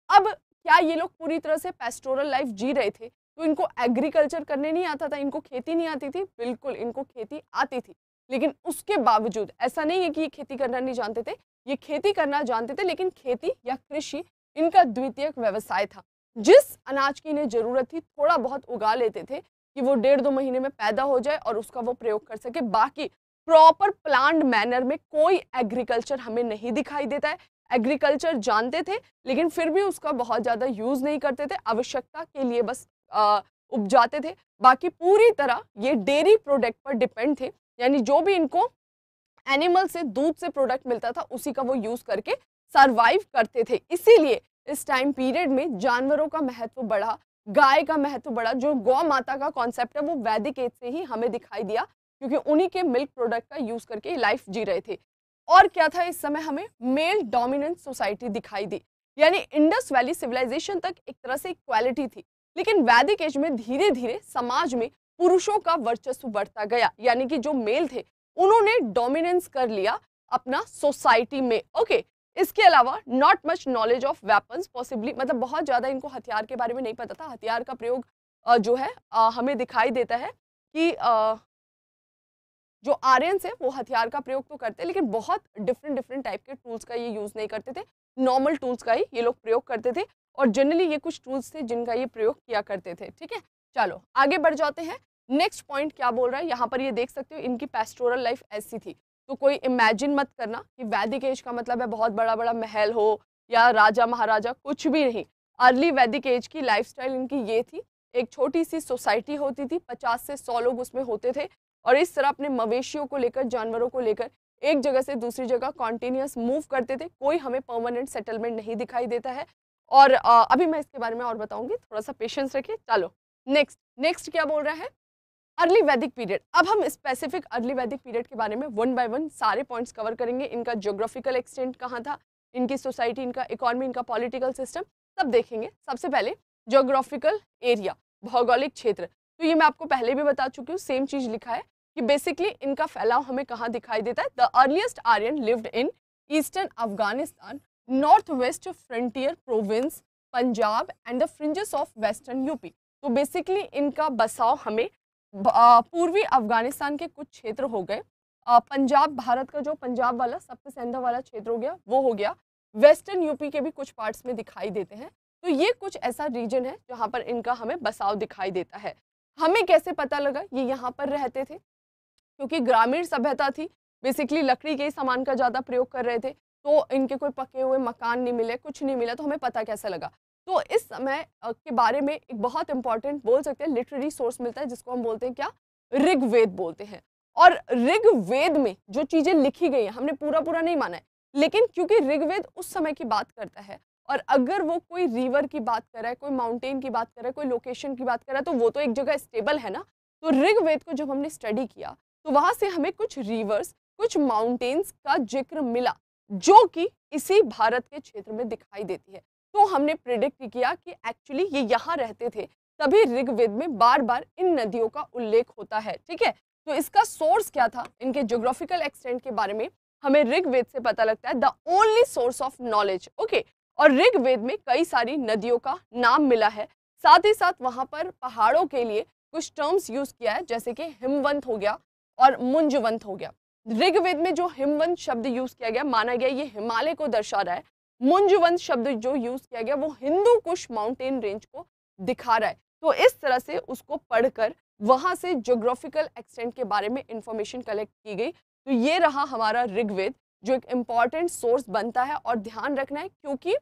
अब क्या ये लोग पूरी तरह से पेस्टोरल लाइफ जी रहे थे? तो इनको एग्रीकल्चर करने नहीं आता था, इनको खेती नहीं आती थी, बिल्कुल इनको खेती आती थी। लेकिन उसके बावजूद ऐसा नहीं है कि ये खेती करना नहीं जानते थे, ये खेती करना जानते थे, लेकिन खेती या कृषि इनका द्वितीयक व्यवसाय था। जिस अनाज की इन्हें जरूरत थी थोड़ा बहुत उगा लेते थे कि वो 1.5-2 महीने में पैदा हो जाए और उसका वो प्रयोग कर सके। बाकी प्रॉपर प्लान्ड मैनर में कोई एग्रीकल्चर हमें नहीं दिखाई देता है। एग्रीकल्चर जानते थे लेकिन फिर भी उसका बहुत ज़्यादा यूज़ नहीं करते थे, आवश्यकता के लिए बस उपजाते थे। बाकी पूरी तरह ये डेयरी प्रोडक्ट पर डिपेंड थे, यानी जो भी इनको एनिमल से दूध से प्रोडक्ट मिलता था उसी का वो यूज़ करके सरवाइव करते थे। इसीलिए इस टाइम पीरियड में जानवरों का महत्व बढ़ा, गाय का महत्व बढ़ा। जो गौ माता का कॉन्सेप्ट है वो वैदिक एज से ही हमें दिखाई दिया, क्योंकि उन्हीं के मिल्क प्रोडक्ट का यूज करके लाइफ जी रहे थे। और क्या था, इस समय हमें मेल डोमिनेंट सोसाइटी दिखाई दी, यानी इंडस वैली सिविलाइजेशन तक एक तरह से इक्वालिटी थी, लेकिन वैदिक एज में धीरे धीरे समाज में पुरुषों का वर्चस्व बढ़ता गया, यानी कि जो मेल थे उन्होंने डोमिनेंस कर लिया अपना सोसाइटी में। ओके, इसके अलावा not much knowledge of weapons possibly, मतलब बहुत ज़्यादा इनको हथियार के बारे में नहीं पता था। हथियार का प्रयोग जो है हमें दिखाई देता है कि जो आर्यंस है वो हथियार का प्रयोग तो करते हैं, लेकिन बहुत डिफरेंट टाइप के टूल्स का ये यूज़ नहीं करते थे। नॉर्मल टूल्स का ही ये लोग प्रयोग करते थे, और जनरली ये कुछ टूल्स थे जिनका ये प्रयोग किया करते थे। ठीक है, चलो आगे बढ़ जाते हैं। नेक्स्ट पॉइंट क्या बोल रहा है, यहाँ पर ये देख सकते हो इनकी पेस्टोरल लाइफ ऐसी थी। तो कोई इमेजिन मत करना कि वैदिक एज का मतलब है बहुत बड़ा बड़ा महल हो या राजा महाराजा, कुछ भी नहीं। अर्ली वैदिक एज की लाइफस्टाइल इनकी ये थी। एक छोटी सी सोसाइटी होती थी, 50 से 100 लोग उसमें होते थे, और इस तरह अपने मवेशियों को लेकर, जानवरों को लेकर एक जगह से दूसरी जगह कॉन्टिन्यूस मूव करते थे। कोई हमें परमानेंट सेटलमेंट नहीं दिखाई देता है, और अभी मैं इसके बारे में और बताऊंगी, थोड़ा सा पेशेंस रखिए। चलो नेक्स्ट क्या बोल रहा है, अर्ली वैदिक पीरियड। अब हम स्पेसिफिक अर्ली वैदिक पीरियड के बारे में वन बाय वन सारे पॉइंट्स कवर करेंगे। इनका ज्योग्राफिकल एक्सटेंट कहाँ था, इनकी सोसाइटी, इनका इकोनॉमी, इनका पॉलिटिकल सिस्टम, सब देखेंगे। सबसे पहले ज्योग्राफिकल एरिया, भौगोलिक क्षेत्र। तो ये मैं आपको पहले भी बता चुकी हूँ, सेम चीज लिखा है कि बेसिकली इनका फैलाव हमें कहाँ दिखाई देता है। The earliest Aryan lived in eastern Afghanistan, north west frontier province Punjab and the fringes of western UP. तो बेसिकली इनका बसाव हमें पूर्वी अफगानिस्तान के कुछ क्षेत्र हो गए, पंजाब, भारत का जो पंजाब वाला सप्तसेंधा वाला क्षेत्र हो गया वो हो गया, वेस्टर्न यूपी के भी कुछ पार्ट्स में दिखाई देते हैं। तो ये कुछ ऐसा रीजन है जहाँ पर इनका हमें बसाव दिखाई देता है। हमें कैसे पता लगा ये यहाँ पर रहते थे, क्योंकि ग्रामीण सभ्यता थी, बेसिकली लकड़ी के सामान का ज़्यादा प्रयोग कर रहे थे, तो इनके कोई पके हुए मकान नहीं मिले, कुछ नहीं मिला, तो हमें पता कैसे लगा। तो इस समय के बारे में एक बहुत इंपॉर्टेंट बोल सकते हैं लिटरेरी सोर्स मिलता है, जिसको हम बोलते हैं क्या, ऋग्वेद बोलते हैं। और ऋग्वेद में जो चीजें लिखी गई हैं, हमने पूरा नहीं माना है, लेकिन क्योंकि ऋग्वेद उस समय की बात करता है, और अगर वो कोई रिवर की बात कर रहा है, कोई माउंटेन की बात कर रहा है, कोई लोकेशन की बात कर रहा है, तो वो तो एक जगह स्टेबल है ना। तो ऋग्वेद को जब हमने स्टडी किया तो वहां से हमें कुछ रिवर्स, कुछ माउंटेन्स का जिक्र मिला, जो कि इसी भारत के क्षेत्र में दिखाई देती है। तो हमने प्रिडिक्ट किया कि एक्चुअली ये यहाँ रहते थे, तभी ऋग्वेद में बार बार इन नदियों का उल्लेख होता है। ठीक है, तो इसका सोर्स क्या था, इनके ज्योग्राफिकल एक्सटेंट के बारे में हमें ऋग्वेद से पता लगता है, the only source of knowledge. Okay, और ऋग्वेद में कई सारी नदियों का नाम मिला है, साथ ही साथ वहां पर पहाड़ों के लिए कुछ टर्म्स यूज किया है, जैसे कि हिमवंत हो गया और मुंजवंत हो गया। ऋग्वेद में जो हिमवंत शब्द यूज किया गया, माना गया ये हिमालय को दर्शा रहा है। मुंजवंत शब्द जो यूज किया गया वो हिंदू कुश माउंटेन रेंज को दिखा रहा है। तो इस तरह से उसको पढ़कर वहां से ज्योग्राफिकल एक्सटेंट के बारे में इंफॉर्मेशन कलेक्ट की गई। तो ये रहा हमारा ऋग्वेद, जो एक इम्पॉर्टेंट सोर्स बनता है। और ध्यान रखना है, क्योंकि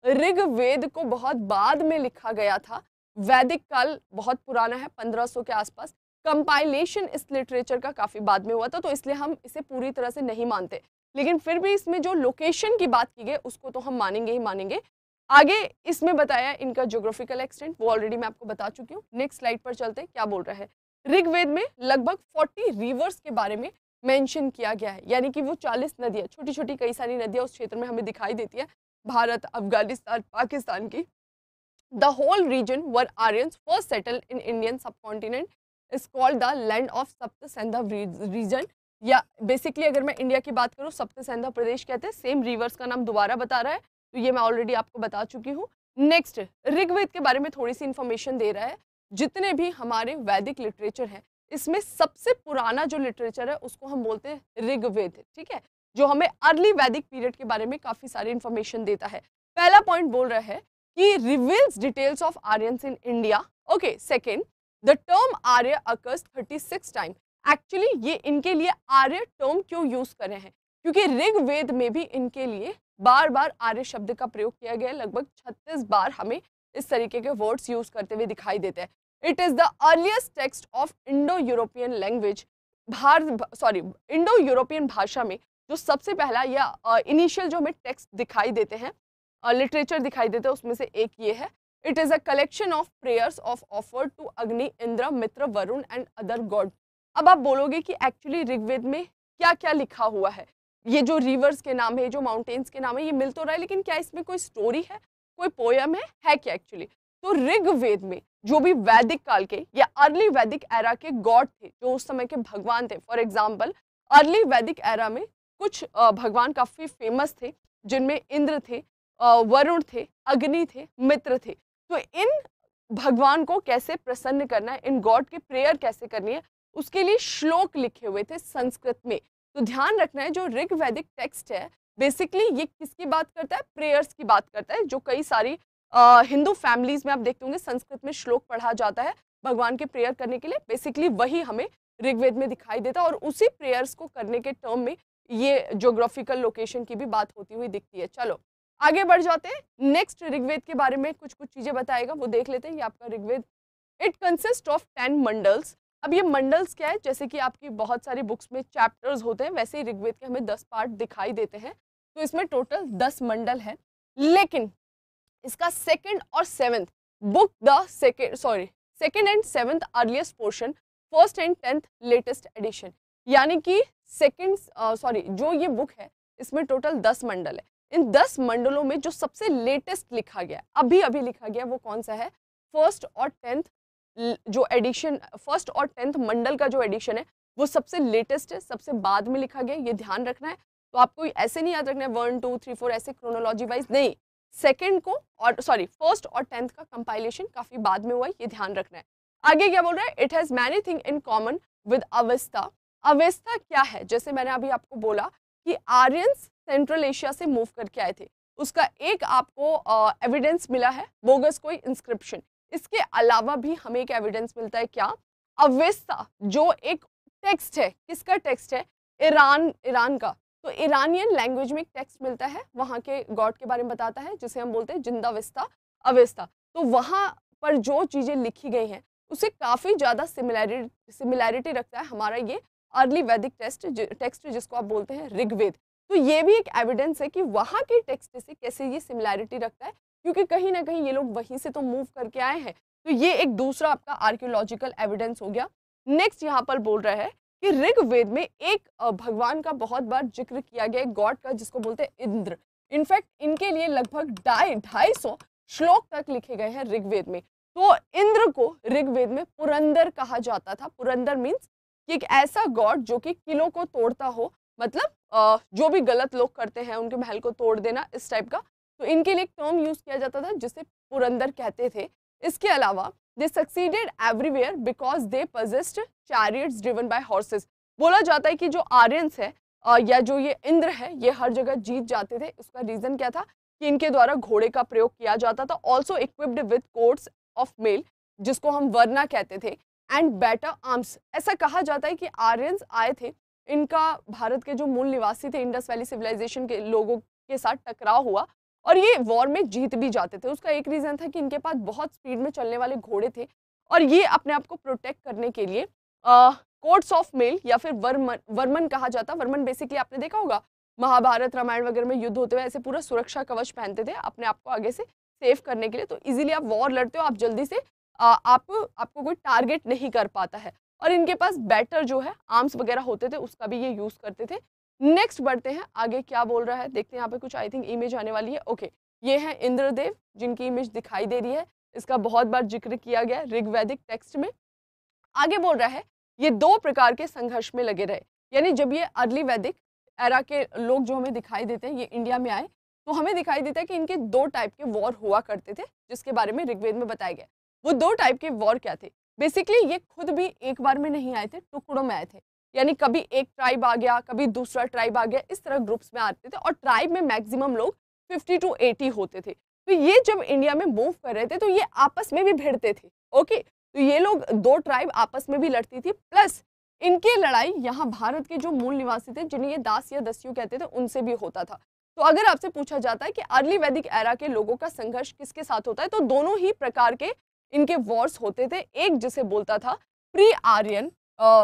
ऋग्वेद को बहुत बाद में लिखा गया था, वैदिक काल बहुत पुराना है, 1500 के आसपास, कंपाइलेशन इस लिटरेचर का काफी बाद में हुआ था, तो इसलिए हम इसे पूरी तरह से नहीं मानते। लेकिन फिर भी इसमें जो लोकेशन की बात की गई उसको तो हम मानेंगे ही मानेंगे। आगे इसमें बताया इनका ज्योग्राफिकल एक्सटेंट, वो ऑलरेडी मैं आपको बता चुकी हूँ। नेक्स्ट स्लाइड पर चलते हैं, क्या बोल रहा है। ऋग्वेद में लगभग 40 रिवर्स के बारे में मेंशन किया गया है, यानी कि वो 40 नदियाँ, छोटी छोटी कई सारी नदियाँ उस क्षेत्र में हमें दिखाई देती है, भारत, अफगानिस्तान, पाकिस्तान की। The whole region where Aryans first settle in Indian subcontinent is called the land of Saptasindhu region, या बेसिकली अगर मैं इंडिया की बात करूँ, सप्तसेंधा प्रदेश कहते हैं। सेम रिवर्स का नाम दोबारा बता रहा है, तो ये मैं ऑलरेडी आपको बता चुकी हूँ। नेक्स्ट, ऋग्वेद के बारे में थोड़ी सी इंफॉर्मेशन दे रहा है। जितने भी हमारे वैदिक लिटरेचर है, इसमें सबसे पुराना जो लिटरेचर है उसको हम बोलते हैं ऋग्वेद, ठीक है, जो हमें अर्ली वैदिक पीरियड के बारे में काफी सारी इंफॉर्मेशन देता है। पहला पॉइंट बोल रहा है कि reveals details of Aryans in India. Okay, second, the term Arya occurs 36 time. Actually ये इनके लिए आर्य टर्म क्यों यूज कर रहे हैं, क्योंकि ऋग्वेद में भी इनके लिए बार बार आर्य शब्द का प्रयोग किया गया है। लगभग 36 बार हमें इस तरीके के वर्ड्स यूज करते हुए दिखाई देते हैं। It is the earliest text of Indo European language. Indo European भाषा में जो सबसे पहला या इनिशियल जो हमें टेक्स्ट दिखाई देते हैं, लिटरेचर दिखाई देते हैं, उसमें से एक ये है। It is a collection of prayers of offered to Agni, Indra, Mitra, Varuna and other god. अब आप बोलोगे कि एक्चुअली ऋग्वेद में क्या क्या लिखा हुआ है, ये जो रिवर्स के नाम है, जो माउंटेन्स के नाम है, ये मिल तो रहा है, लेकिन क्या इसमें कोई स्टोरी है, कोई पोयम है क्या एक्चुअली? तो ऋग्वेद में जो भी वैदिक काल के या अर्ली वैदिक एरा के गॉड थे, जो उस समय के भगवान थे, फॉर एग्जाम्पल अर्ली वैदिक एरा में कुछ भगवान काफी फेमस थे, जिनमें इंद्र थे, वरुण थे, अग्नि थे, मित्र थे। तो इन भगवान को कैसे प्रसन्न करना है, इन गॉड की प्रेयर कैसे करनी है, उसके लिए श्लोक लिखे हुए थे संस्कृत में। तो ध्यान रखना है, जो ऋग वैदिक टेक्स्ट है बेसिकली ये किसकी बात करता है? प्रेयर्स की बात करता है। जो कई सारी हिंदू फैमिलीज में आप देखते होंगे संस्कृत में श्लोक पढ़ा जाता है भगवान के प्रेयर करने के लिए, बेसिकली वही हमें ऋग्वेद में दिखाई देता है। और उसी प्रेयर्स को करने के टर्म में ये ज्योग्राफिकल लोकेशन की भी बात होती हुई दिखती है। चलो आगे बढ़ जाते हैं। नेक्स्ट ऋग्वेद के बारे में कुछ कुछ चीजें बताएगा, वो देख लेते हैं। ये आपका Rigveda, it consist of 10 mandals. अब ये मंडल्स क्या है? जैसे कि आपकी बहुत सारी बुक्स में चैप्टर्स होते हैं, वैसे ही ऋग्वेद के हमें 10 पार्ट दिखाई देते हैं। तो इसमें टोटल 10 मंडल है, लेकिन इसका सेकंड और seventh book, second and seventh earliest portion, first and 10th latest edition, यानी कि जो ये बुक है इसमें टोटल 10 मंडल है। इन 10 मंडलों में जो सबसे लेटेस्ट लिखा गया, अभी अभी लिखा गया, वो कौन सा है? फर्स्ट और 10th जो एडिशन, फर्स्ट और 10th मंडल का जो एडिशन है वो सबसे लेटेस्ट है, सबसे बाद में लिखा गया, ये ध्यान रखना है। तो आपको ऐसे नहीं याद रखना है 1 2 3 4 ऐसे क्रोनोलॉजी वाइज, नहीं, सेकंड को और फर्स्ट और 10th का कंपाइलेशन काफी बाद में हुआ है, ये ध्यान रखना है। आगे क्या बोल रहा है? It has many thing in common with Avesta. Avesta क्या है? जैसे मैंने अभी आपको बोला कि आर्यंस सेंट्रल एशिया से मूव करके आए थे, उसका एक आपको एविडेंस मिला है, बोगस कोई इंस्क्रिप्शन। इसके अलावा भी हमें एक एविडेंस मिलता है, क्या? अवेस्ता जो एक टेक्स्ट है, किसका टेक्स्ट है? ईरान का। तो ईरानियन लैंग्वेज में एक टेक्स्ट मिलता है, वहाँ के गॉड के बारे में बताता है, जिसे हम बोलते हैं जिंदावेस्ता, अवेस्ता। तो वहाँ पर जो चीजें लिखी गई हैं उसे काफी ज्यादा सिमिलैरिटी रखता है हमारा ये अर्ली वैदिक टेक्स्ट जिसको आप बोलते हैं ऋग्वेद। तो ये भी एक एविडेंस है कि वहाँ के टेक्स्ट से कैसे ये सिमिलैरिटी रखता है, क्योंकि कहीं ना कहीं ये लोग वहीं से तो मूव करके आए हैं। तो ये एक दूसरा आपका आर्कियोलॉजिकल एविडेंस हो गया। नेक्स्ट यहाँ पर बोल रहा है कि ऋग्वेद में एक भगवान का बहुत बार जिक्र किया गया, गॉड का, जिसको बोलते हैं इंद्र। इनफैक्ट इनके लिए लगभग 250 श्लोक तक लिखे गए हैं ऋग्वेद में। तो इंद्र को ऋग्वेद में पुरंदर कहा जाता था। पुरंदर मीन्स कि एक ऐसा गॉड जो कि किलों को तोड़ता हो, मतलब जो भी गलत लोग करते हैं उनके महल को तोड़ देना, इस टाइप का। तो इनके लिए एक टर्म यूज किया जाता था जिसे पुरंदर कहते थे। इसके अलावा दे succeeded everywhere because they possessed chariots driven by horses. बोला जाता है कि जो आर्यंस है या जो ये इंद्र है, ये हर जगह जीत जाते थे। उसका रीजन क्या था? कि इनके द्वारा घोड़े का प्रयोग किया जाता था, also equipped with quotes of male, जिसको हम वर्ना कहते थे, एंड बेटर आर्म्स। ऐसा कहा जाता है कि आर्यंस आए थे, इनका भारत के जो मूल निवासी थे इंडस वैली सिविलाइजेशन के लोगों के साथ टकराव हुआ और ये वॉर में जीत भी जाते थे। उसका एक रीजन था कि इनके पास बहुत स्पीड में चलने वाले घोड़े थे और ये अपने आप को प्रोटेक्ट करने के लिए कोट्स ऑफ मेल या फिर वर्मन कहा जाता। वर्मन बेसिकली आपने देखा होगा महाभारत रामायण वगैरह में युद्ध होते हुए ऐसे पूरा सुरक्षा कवच पहनते थे अपने आप को आगे से सेव करने के लिए। तो इजीली आप वॉर लड़ते हो, आप जल्दी से आपको कोई टारगेट नहीं कर पाता है। और इनके पास बैटर जो है आर्म्स वगैरह होते थे, उसका भी ये यूज करते थे। नेक्स्ट बढ़ते हैं आगे, क्या बोल रहा है देखते हैं। यहाँ पे कुछ आई थिंक इमेज आने वाली है। ओके, ये है इंद्रदेव जिनकी इमेज दिखाई दे रही है। इसका बहुत बार जिक्र किया गया ऋग्वैदिक टेक्स्ट में। आगे बोल रहा है ये 2 प्रकार के संघर्ष में लगे रहे, यानी जब ये अर्ली वैदिक एरा के लोग जो हमें दिखाई देते हैं ये इंडिया में आए, तो हमें दिखाई देता है कि इनके 2 टाइप के वॉर हुआ करते थे, जिसके बारे में ऋग्वेद में बताया गया। वो दो टाइप के वॉर क्या थे? बेसिकली ये खुद भी एक बार में नहीं आए थे, टुकड़ों में आए थे। यानी कभी एक ट्राइब आ गया, कभी दूसरा ट्राइब आ गया, इस तरह ग्रुप्स में आते थे और ट्राइब में मैक्सिमम लोग 50 टू 80 होते थे। तो ये जब इंडिया में मूव कर रहे थे तो ये आपस में भी भिड़ते थे। ओके, तो ये लोग दो ट्राइब आपस में भी लड़ती थी, प्लस इनकी लड़ाई यहाँ भारत के जो मूल निवासी थे, जिन्हें ये दास या दस्यु कहते थे, उनसे भी होता था। तो अगर आपसे पूछा जाता है कि अर्ली वैदिक एरा के लोगों का संघर्ष किसके साथ होता है, तो दोनों ही प्रकार के इनके वॉर्स होते थे। एक जिसे बोलता था प्री आर्यन,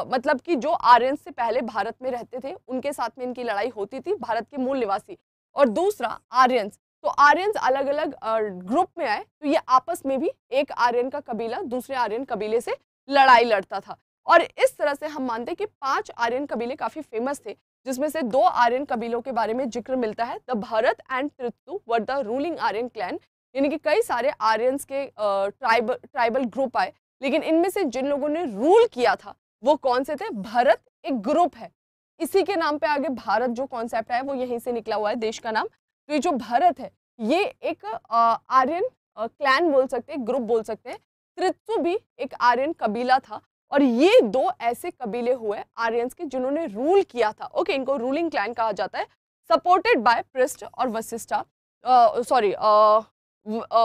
मतलब कि जो आर्यन से पहले भारत में रहते थे, उनके साथ में इनकी लड़ाई होती थी, भारत के मूल निवासी। और दूसरा आर्यंस। तो आर्यंस अलग अलग ग्रुप में आए, तो ये आपस में भी एक आर्यन का कबीला दूसरे आर्यन कबीले से लड़ाई लड़ता था। और इस तरह से हम मानते हैं कि 5 आर्यन कबीले काफी फेमस थे, जिसमें से 2 आर्यन कबीलों के बारे में जिक्र मिलता है। The Bharat and Tritsu were the ruling Aryan clan, यानी कि कई सारे आर्यंस के ट्राइबल ग्रुप आए, लेकिन इनमें से जिन लोगों ने रूल किया था वो कौन से थे? भरत एक ग्रुप है, इसी के नाम पे आगे भारत जो कॉन्सेप्ट है वो यहीं से निकला हुआ है, देश का नाम। तो ये जो भारत है ये एक आर्यन क्लैन बोल सकते हैं, ग्रुप बोल सकते हैं। तृत्सु भी एक आर्यन कबीला था, और ये 2 ऐसे कबीले हुए आर्यंस के जिन्होंने रूल किया था। ओके, इनको रूलिंग क्लैन कहा जाता है, सपोर्टेड बाय पृष्ठ और वशिष्ठा,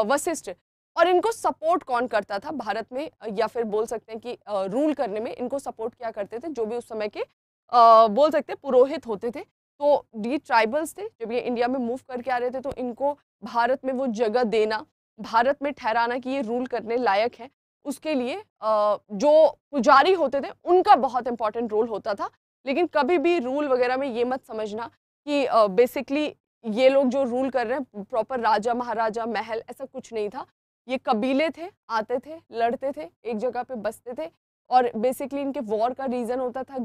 वशिष्ठ। और इनको सपोर्ट कौन करता था भारत में, या फिर बोल सकते हैं कि रूल करने में इनको सपोर्ट क्या करते थे, जो भी उस समय के बोल सकते हैं पुरोहित होते थे। तो ये ट्राइबल्स थे, जब ये इंडिया में मूव करके आ रहे थे तो इनको भारत में वो जगह देना, भारत में ठहराना कि ये रूल करने लायक है, उसके लिए जो पुजारी होते थे उनका बहुत इंपॉर्टेंट रोल होता था। लेकिन कभी भी रूल वगैरह में ये मत समझना कि बेसिकली ये लोग जो रूल कर रहे हैं प्रॉपर राजा महाराजा महल, ऐसा कुछ नहीं था। ये कबीले थे, आते थे, लड़ते थे, एक जगह पे बसते थे, और बेसिकली इनके वॉर का रीजन होता था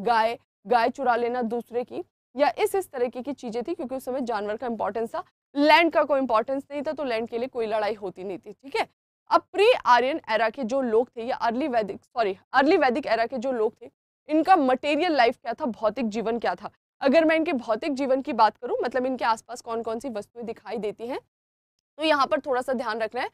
गाय चुरा लेना दूसरे की, या इस तरीके की चीजें थी, क्योंकि उस समय जानवर का इंपॉर्टेंस था, लैंड का कोई इंपॉर्टेंस नहीं था, तो लैंड के लिए कोई लड़ाई होती नहीं थी। ठीक है, अब प्री आर्यन एरा के जो लोग थे, या अर्ली वैदिक एरा के जो लोग थे, इनका मटेरियल लाइफ क्या था, भौतिक जीवन क्या था? अगर मैं इनके भौतिक जीवन की बात करूं, मतलब इनके आसपास कौन कौन सी वस्तुएं दिखाई देती हैं, तो यहाँ पर थोड़ा सा ध्यान रखना है।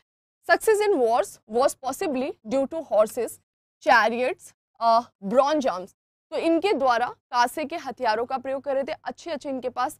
Success in wars was possibly due to horses, chariots, bronze arms. तो इनके द्वारा कांसे के हथियारों का प्रयोग कर रहे थे, अच्छे अच्छे इनके पास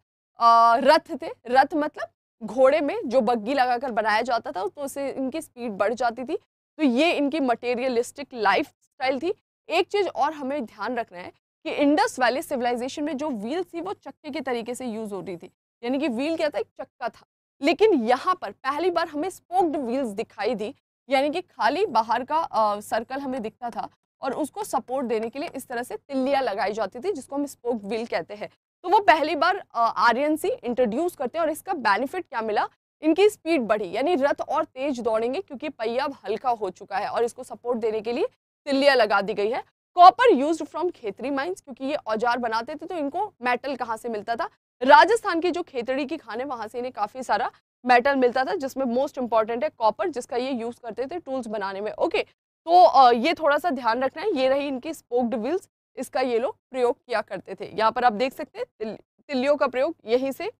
रथ थे। रथ मतलब घोड़े में जो बग्गी लगाकर बनाया जाता था, तो उससे इनकी स्पीड बढ़ जाती थी। तो ये इनकी मटेरियलिस्टिक लाइफ स्टाइल थी। एक चीज और हमें ध्यान रखना है कि इंडस वैली सिविलाइजेशन में जो व्हील थी वो चक्के के तरीके से यूज हो रही थी, यानी कि व्हील क्या था, एक चक्का था। लेकिन यहाँ पर पहली बार हमें स्पोक्ड व्हील्स दिखाई दी, यानी कि खाली बाहर का सर्कल हमें दिखता था, और उसको सपोर्ट देने के लिए इस तरह से तिल्लियां लगाई जाती थी, जिसको हम स्पोक्ड व्हील कहते हैं। तो वो पहली बार आर्यन सी इंट्रोड्यूस करते हैं, और इसका बेनिफिट क्या मिला, इनकी स्पीड बढ़ी, यानी रथ और तेज दौड़ेंगे, क्योंकि पहिया अब हल्का हो चुका है, और इसको सपोर्ट देने के लिए तिल्लियां लगा दी गई है। Copper used from Khetri mines, क्योंकि ये औजार बनाते थे, तो इनको मेटल कहाँ से मिलता था, राजस्थान की जो खेतड़ी की खान है वहां से इन्हें काफी सारा मेटल मिलता था, जिसमें मोस्ट इंपॉर्टेंट है कॉपर, जिसका ये यूज करते थे टूल्स बनाने में। ओके, तो ये थोड़ा सा ध्यान रखना है। ये रही इनकी स्पोक्ड व्हील्स, इसका ये लोग प्रयोग किया करते थे। यहाँ पर आप देख सकते हैं तिल्लियों का प्रयोग यहीं से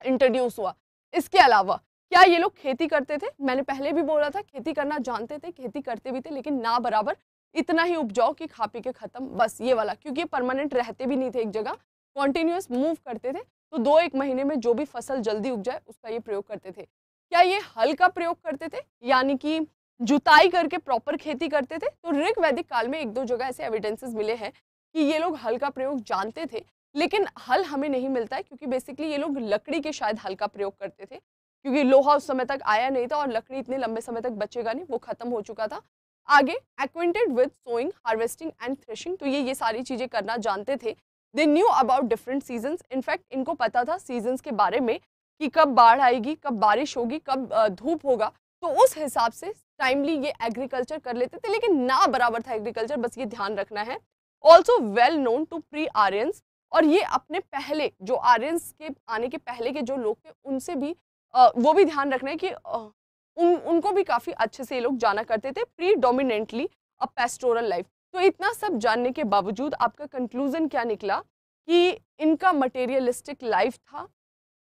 इंट्रोड्यूस हुआ। इसके अलावा क्या ये लोग खेती करते थे? मैंने पहले भी बोला था, खेती करना जानते थे, खेती करते भी थे, लेकिन ना बराबर, इतना ही उपजाऊ कि खा पी के खत्म, बस ये वाला। क्योंकि ये परमानेंट रहते भी नहीं थे एक जगह, कॉन्टिन्यूस मूव करते थे, तो 2-1 महीने में जो भी फसल जल्दी उग जाए उसका ये प्रयोग करते थे। क्या ये हल का प्रयोग करते थे, यानी कि जुताई करके प्रॉपर खेती करते थे? तो ऋग वैदिक काल में 1-2 जगह ऐसे एविडेंसेस मिले हैं कि ये लोग हल का प्रयोग जानते थे, लेकिन हल हमें नहीं मिलता है, क्योंकि बेसिकली ये लोग लकड़ी के शायद हल का प्रयोग करते थे, क्योंकि लोहा उस समय तक आया नहीं था, और लकड़ी इतने लंबे समय तक बचेगा नहीं, वो खत्म हो चुका था। आगे acquainted with sowing, harvesting and threshing, तो ये सारी चीजें करना जानते थे। They knew about different seasons, in fact इनको पता था सीजन्स के बारे में, कि कब बाढ़ आएगी, कब बारिश होगी, कब धूप होगा, तो उस हिसाब से टाइमली ये एग्रीकल्चर कर लेते थे, लेकिन ना बराबर था एग्रीकल्चर, बस ये ध्यान रखना है। Also well known to pre Aryans, और ये अपने पहले जो आर्यंस के आने के पहले के जो लोग थे उनसे भी वो भी ध्यान रखना है कि उनको भी काफी अच्छे से ये लोग जाना करते थे। प्रीडोमिनेंटली अ पेस्टोरल लाइफ। तो इतना सब जानने के बावजूद आपका कंक्लूजन क्या निकला, कि इनका मटेरियलिस्टिक लाइफ था,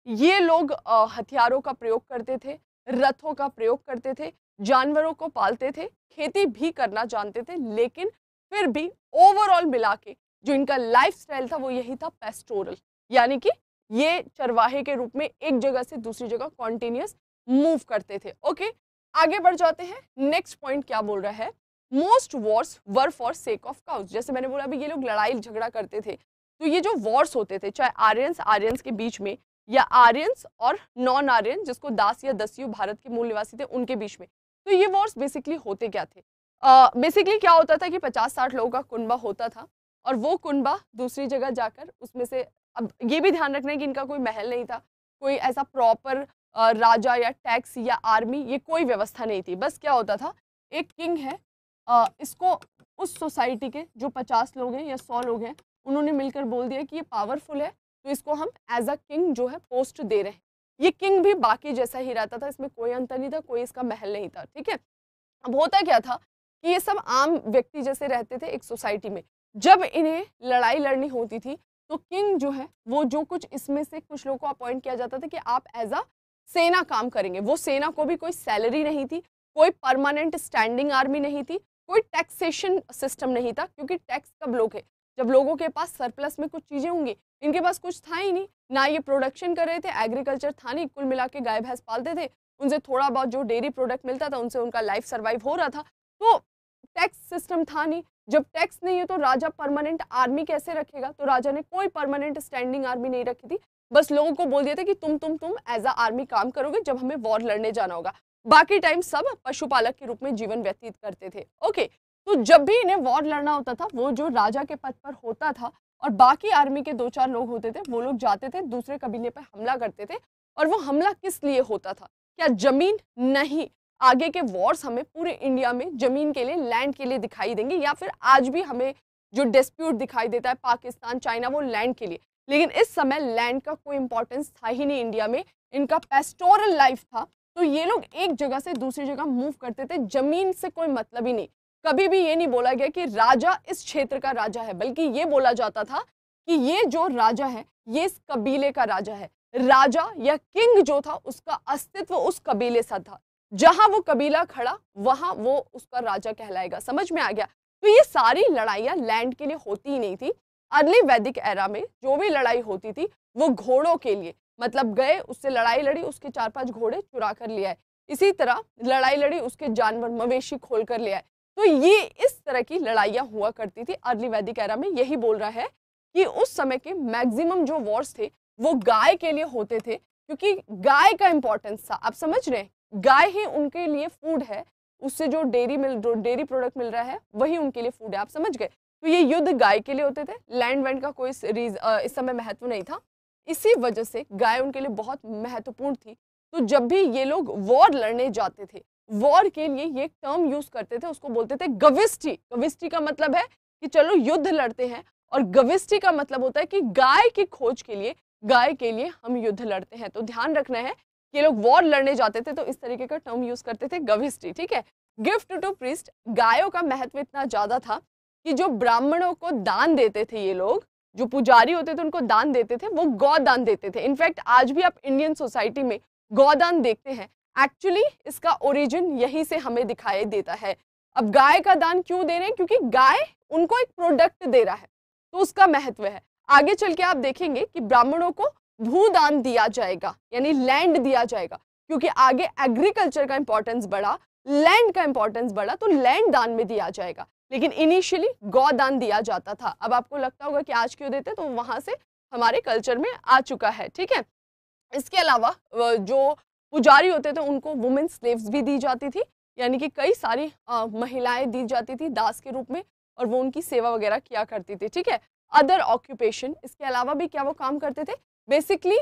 ये लोग हथियारों का प्रयोग करते थे, रथों का प्रयोग करते थे, जानवरों को पालते थे, खेती भी करना जानते थे, लेकिन फिर भी ओवरऑल मिला के जो इनका लाइफस्टाइल था वो यही था, पेस्टोरल, यानी कि ये चरवाहे के रूप में एक जगह से दूसरी जगह कॉन्टिन्यूस मूव करते थे। ओके, आगे बढ़ जाते हैं। नेक्स्ट पॉइंट क्या बोल रहा है, most Wars were for sake of cows. जैसे मैंने बोला अभी ये लोग लड़ाई झगड़ा करते थे, तो ये जो वॉर्स होते थे, चाहे आर्यंस के बीच में या आर्यंस और नॉन आर्यन जिसको दास या दस्यु भारत के मूल निवासी थे उनके बीच में, तो ये वॉर्स बेसिकली होते क्या थे? बेसिकली क्या होता था कि 50-60 लोगों का कुनबा होता था और वो कुनबा दूसरी जगह जाकर उसमें से, अब ये भी ध्यान रखना है कि इनका कोई महल नहीं था, कोई ऐसा प्रॉपर राजा या टैक्स या आर्मी, ये कोई व्यवस्था नहीं थी। बस क्या होता था, एक किंग है, इसको उस सोसाइटी के जो 50 लोग हैं या 100 लोग हैं उन्होंने मिलकर बोल दिया कि ये पावरफुल है, तो इसको हम एज अ किंग जो है पोस्ट दे रहे हैं। ये किंग भी बाकी जैसा ही रहता था, इसमें कोई अंतर नहीं था, कोई इसका महल नहीं था। ठीक है, अब होता क्या था कि ये सब आम व्यक्ति जैसे रहते थे एक सोसाइटी में। जब इन्हें लड़ाई लड़नी होती थी तो किंग जो है वो जो कुछ इसमें से कुछ लोगों को अपॉइंट किया जाता था कि आप एज अ सेना काम करेंगे। वो सेना को भी कोई सैलरी नहीं थी, कोई परमानेंट स्टैंडिंग आर्मी नहीं थी, कोई टैक्सेशन सिस्टम नहीं था, क्योंकि टैक्स कब लोग है जब लोगों के पास सरप्लस में कुछ चीजें होंगी। इनके पास कुछ था ही नहीं, ना ये प्रोडक्शन कर रहे थे, एग्रीकल्चर था नहीं, कुल मिला के गाय भैंस पालते थे, उनसे थोड़ा बहुत जो डेयरी प्रोडक्ट मिलता था उनसे उनका लाइफ सर्वाइव हो रहा था। तो टैक्स सिस्टम था नहीं। जब टैक्स नहीं है तो राजा परमानेंट आर्मी कैसे रखेगा? तो राजा ने कोई परमानेंट स्टैंडिंग आर्मी नहीं रखी थी, बस लोगों को बोल दिया था कि तुम एज अ आर्मी काम करोगे जब हमें वॉर लड़ने जाना होगा। बाकी टाइम सब पशुपालक के रूप में जीवन व्यतीत करते थे। ओके, तो जब भी इन्हें वॉर लड़ना होता था, वो जो राजा के पद पर होता था और बाकी आर्मी के 2-4 लोग होते थे, वो लोग जाते थे दूसरे कबीले पर हमला करते थे। और वो हमला किस लिए होता था? क्या जमीन? नहीं, आगे के वॉर्स हमें पूरे इंडिया में जमीन के लिए, लैंड के लिए दिखाई देंगे, या फिर आज भी हमें जो डिस्प्यूट दिखाई देता है पाकिस्तान चाइना, वो लैंड के लिए। लेकिन इस समय लैंड का कोई इंपॉर्टेंस था ही नहीं इंडिया में, इनका पेस्टोरल लाइफ था। तो ये लोग एक जगह से दूसरी जगह मूव करते थे, जमीन से कोई मतलब ही नहीं। कभी भी ये नहीं बोला गया कि राजा इस क्षेत्र का राजा है, बल्कि ये बोला जाता था कि ये जो राजा है ये इस कबीले का राजा है। राजा या किंग जो था उसका अस्तित्व उस कबीले से था, जहां वो कबीला खड़ा वहां वो उसका राजा कहलाएगा। समझ में आ गया? तो ये सारी लड़ाइयां लैंड के लिए होती ही नहीं थी। अर्ली वैदिक एरा में जो भी लड़ाई होती थी वो घोड़ों के लिए, मतलब गए उससे लड़ाई लड़ी, उसके 4-5 घोड़े चुरा कर ले आए, इसी तरह लड़ाई लड़ी, उसके जानवर मवेशी खोल कर ले आए। तो ये इस तरह की लड़ाइयां हुआ करती थी अर्ली वैदिक एरा में। यही बोल रहा है कि उस समय के मैक्सिमम जो वॉर्स थे वो गाय के लिए होते थे, क्योंकि गाय का इंपॉर्टेंस था। आप समझ रहे हैं, गाय ही उनके लिए फूड है, उससे जो डेयरी प्रोडक्ट मिल रहा है वही उनके लिए फूड है। आप समझ गए? तो ये युद्ध गाय के लिए होते थे, लैंड वैंड का कोई इस समय महत्व नहीं था। इसी वजह से गाय उनके लिए बहुत महत्वपूर्ण थी। तो जब भी ये लोग वॉर लड़ने जाते थे, वॉर के लिए ये टर्म यूज करते थे, उसको बोलते थे गविष्टि। गविष्टि का मतलब है कि चलो युद्ध लड़ते हैं, और गविष्टि का मतलब होता है कि गाय की खोज के लिए, गाय के लिए हम युद्ध लड़ते हैं। तो ध्यान रखना है, ये लोग वॉर लड़ने जाते थे तो इस तरीके का टर्म यूज करते थे, गविष्टि। ठीक है। गिफ्ट टू प्रीस्ट, गायों का महत्व इतना ज्यादा था कि जो ब्राह्मणों को दान देते थे, ये लोग जो पुजारी होते थे उनको दान देते थे, वो गौदान देते थे। इनफैक्ट आज भी आप इंडियन सोसाइटी में गौदान देखते हैं, एक्चुअली इसका ओरिजिन यहीं से हमें दिखाई देता है। अब गाय का दान क्यों दे रहे हैं? क्योंकि गाय उनको एक प्रोडक्ट दे रहा है, तो उसका महत्व है। आगे चल के आप देखेंगे कि ब्राह्मणों को भूदान दिया जाएगा, यानी लैंड दिया जाएगा, क्योंकि आगे एग्रीकल्चर का इंपॉर्टेंस बढ़ा, लैंड का इंपॉर्टेंस बढ़ा, तो लैंड दान में दिया जाएगा। लेकिन इनिशियली गौदान दिया जाता था। अब आपको लगता होगा कि आज क्यों देते, तो वहां से हमारे कल्चर में आ चुका है। ठीक है। इसके अलावा जो पुजारी होते थे उनको वुमेन स्लेव्स भी दी जाती थी, यानी कि कई सारी महिलाएं दी जाती थी दास के रूप में, और वो उनकी सेवा वगैरह किया करती थी। ठीक है। अदर ऑक्यूपेशन, इसके अलावा भी क्या वो काम करते थे? बेसिकली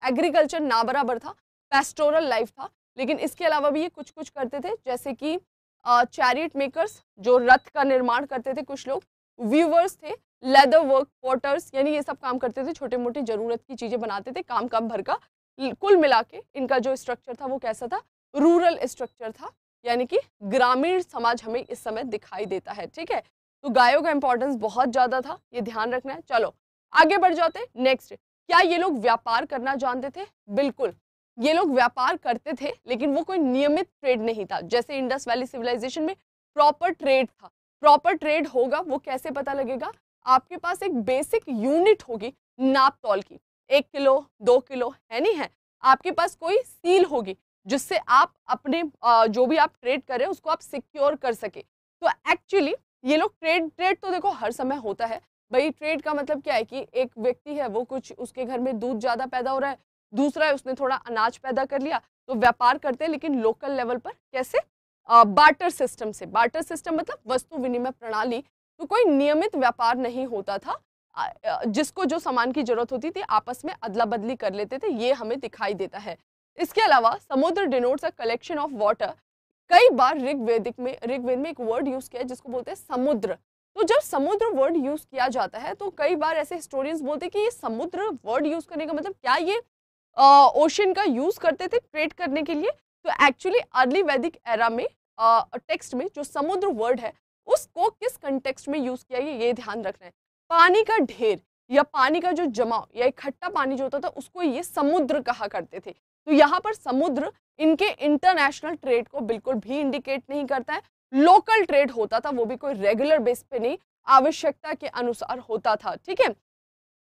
एग्रीकल्चर ना बराबर था, पेस्टोरल लाइफ था, लेकिन इसके अलावा भी ये कुछ कुछ करते थे, जैसे कि चैरियट मेकर्स जो रथ का निर्माण करते थे, कुछ लोग वीवर्स थे, लेदर वर्क, पोटर्स, यानी ये सब काम करते थे, छोटे मोटे जरूरत की चीजें बनाते थे, काम काम भर का। कुल मिला के इनका जो स्ट्रक्चर था वो कैसा था? रूरल स्ट्रक्चर था, यानी कि ग्रामीण समाज हमें इस समय दिखाई देता है। ठीक है। तो गायों का इंपॉर्टेंस बहुत ज्यादा था, ये ध्यान रखना है। चलो आगे बढ़ जाते हैं। नेक्स्ट, क्या ये लोग व्यापार करना जानते थे? बिल्कुल। ये लोग व्यापार करते थे लेकिन वो कोई नियमित ट्रेड नहीं था। जैसे इंडस वैली सिविलाइजेशन में प्रॉपर ट्रेड था। प्रॉपर ट्रेड होगा वो कैसे पता लगेगा? आपके पास एक बेसिक यूनिट होगी नाप तौल की, 1 किलो 2 किलो है नहीं है, आपके पास कोई सील होगी जिससे आप अपने जो भी आप ट्रेड कर रहे हैं उसको आप सिक्योर कर सके। तो एक्चुअली ये लोग ट्रेड तो देखो हर समय होता है भाई। ट्रेड का मतलब क्या है कि एक व्यक्ति है वो कुछ उसके घर में दूध ज्यादा पैदा हो रहा है, दूसरा है उसने थोड़ा अनाज पैदा कर लिया, तो व्यापार करते हैं लेकिन लोकल लेवल पर कैसे? बार्टर सिस्टम से। बार्टर सिस्टम मतलब वस्तु विनिमय प्रणाली। तो कोई नियमित व्यापार नहीं होता था। जिसको जो सामान की जरूरत होती थी आपस में अदला बदली कर लेते थे, ये हमें दिखाई देता है। इसके अलावा समुद्र denotes a collection of water. कई बार ऋग्वेद में एक वर्ड यूज किया है जिसको बोलते हैं समुद्र। तो जब समुद्र वर्ड यूज किया जाता है तो कई बार ऐसे हिस्टोरियंस बोलते हैं कि ये समुद्र वर्ड यूज करने का मतलब क्या ये ओशन का यूज करते थे ट्रेड करने के लिए? तो एक्चुअली अर्ली वैदिक एरा में टेक्स्ट में जो समुद्र वर्ड है उसको किस कंटेक्स्ट में यूज किया गया ये ध्यान रखना है। पानी का ढेर या पानी का जो जमाव या इकट्ठा पानी जो होता था उसको ये समुद्र कहा करते थे। तो यहाँ पर समुद्र इनके इंटरनेशनल ट्रेड को बिल्कुल भी इंडिकेट नहीं करता है। लोकल ट्रेड होता था, वो भी कोई रेगुलर बेस पे नहीं, आवश्यकता के अनुसार होता था। ठीक है,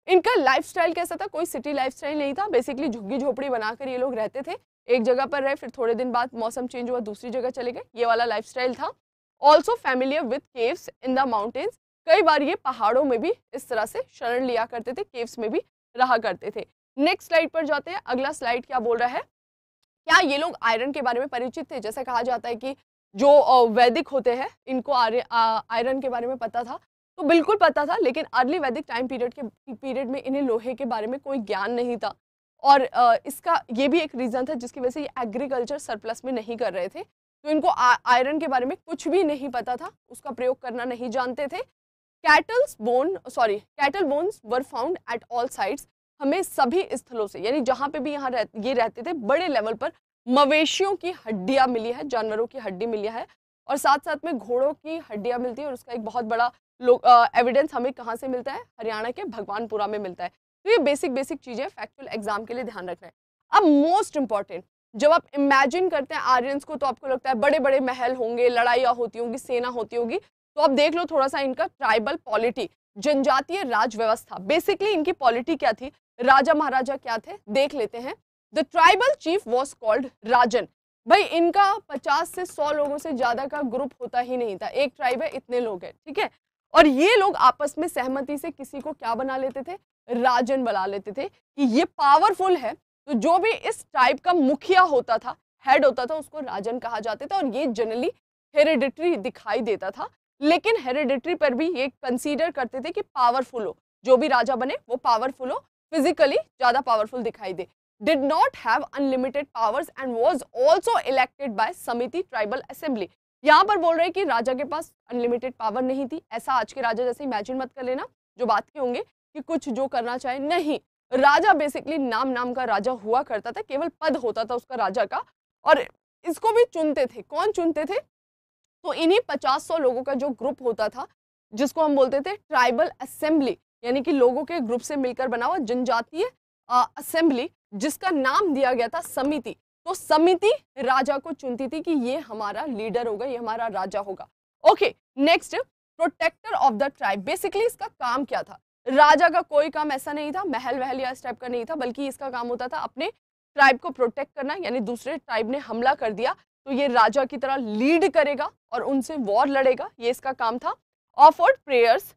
इनका लाइफस्टाइल कैसा था? कोई सिटी लाइफस्टाइल नहीं था। बेसिकली झुग्गी झोपड़ी बनाकर ये लोग रहते थे, एक जगह पर रहे, फिर थोड़े दिन बाद मौसम चेंज हुआ दूसरी जगह चले गए, ये वाला लाइफस्टाइल था। Also familiar with caves in the mountains. कई बार ये पहाड़ों में भी इस तरह से शरण लिया करते थे, केव्स में भी रहा करते थे। नेक्स्ट स्लाइड पर जाते हैं। अगला स्लाइड क्या बोल रहा है? क्या ये लोग आयरन के बारे में परिचित थे? जैसा कहा जाता है कि जो वैदिक होते हैं इनको आयरन के बारे में पता था, तो बिल्कुल पता था, लेकिन अर्ली वैदिक टाइम पीरियड में इन्हें लोहे के बारे में कोई ज्ञान नहीं था। और इसका ये भी एक रीजन था जिसकी वजह से ये एग्रीकल्चर सरप्लस में नहीं कर रहे थे। तो इनको आयरन के बारे में कुछ भी नहीं पता था, उसका प्रयोग करना नहीं जानते थे। Cattle bones were found at all sides. हमें सभी स्थलों से, यानी जहां पे भी ये रहते थे, बड़े लेवल पर मवेशियों की हड्डियां मिली है, जानवरों की हड्डी मिली है, और साथ साथ में घोड़ों की हड्डियां मिलती है। और उसका एक बहुत बड़ा एविडेंस हमें कहाँ से मिलता है? हरियाणा के भगवानपुरा में मिलता है। तो ये बेसिक चीजें फैक्चुअल एग्जाम के लिए ध्यान रखना है। अब मोस्ट इंपॉर्टेंट, जब आप इमेजिन करते हैं आर्यंस को तो आपको लगता है बड़े बड़े महल होंगे, लड़ाइयाँ होती होंगी, सेना होती होगी। तो अब देख लो थोड़ा सा इनका ट्राइबल पॉलिटी, जनजातीय राज व्यवस्था। बेसिकली इनकी पॉलिटी क्या थी, राजा महाराजा क्या थे, देख लेते हैं। The tribal chief was called Rajan. भाई इनका 50 से 100 लोगों से ज्यादा का ग्रुप होता ही नहीं था। एक ट्राइब है, इतने लोग हैं, ठीक है। और ये लोग आपस में सहमति से किसी को क्या बना लेते थे? राजन बना लेते थे कि ये पावरफुल है। तो जो भी इस ट्राइब का मुखिया होता था, हेड होता था, उसको राजन कहा जाता था। और ये जनरली हेरिडिटरी दिखाई देता था, लेकिन हेरिडिटरी पर भी ये कंसीडर करते थे कि पावरफुल हो, जो भी राजा बने वो पावरफुल हो, फिजिकली ज्यादा पावरफुल दिखाई दे। Did not have unlimited powers and was also elected by समिति ट्राइबल असेंबली। यहाँ पर बोल रहे हैं कि राजा के पास अनलिमिटेड पावर नहीं थी। ऐसा आज के राजा जैसे इमेजिन मत कर लेना जो बात के होंगे कि कुछ जो करना चाहे, नहीं। राजा बेसिकली नाम का राजा हुआ करता था, केवल पद होता था उसका राजा का, और इसको भी चुनते थे। कौन चुनते थे? तो इन्हीं 50-100 लोगों का जो ग्रुप होता था, जिसको हम बोलते थे ट्राइबल असेंबली, यानी कि लोगों के ग्रुप से मिलकर बना हुआ जनजातीय असेंबली, जिसका नाम दिया गया था समिति। तो समिति राजा को चुनती थी कि ये हमारा लीडर होगा, ये हमारा राजा होगा। Okay, next, protector of the tribe. Basically इसका काम क्या था? राजा का कोई काम ऐसा नहीं था, महल वहल या इस टाइप का नहीं था, बल्कि इसका काम होता था अपने ट्राइब को प्रोटेक्ट करना। यानी दूसरे ट्राइब ने हमला कर दिया तो ये राजा की तरह लीड करेगा और उनसे वॉर लड़ेगा, ये इसका काम था। Offered prayers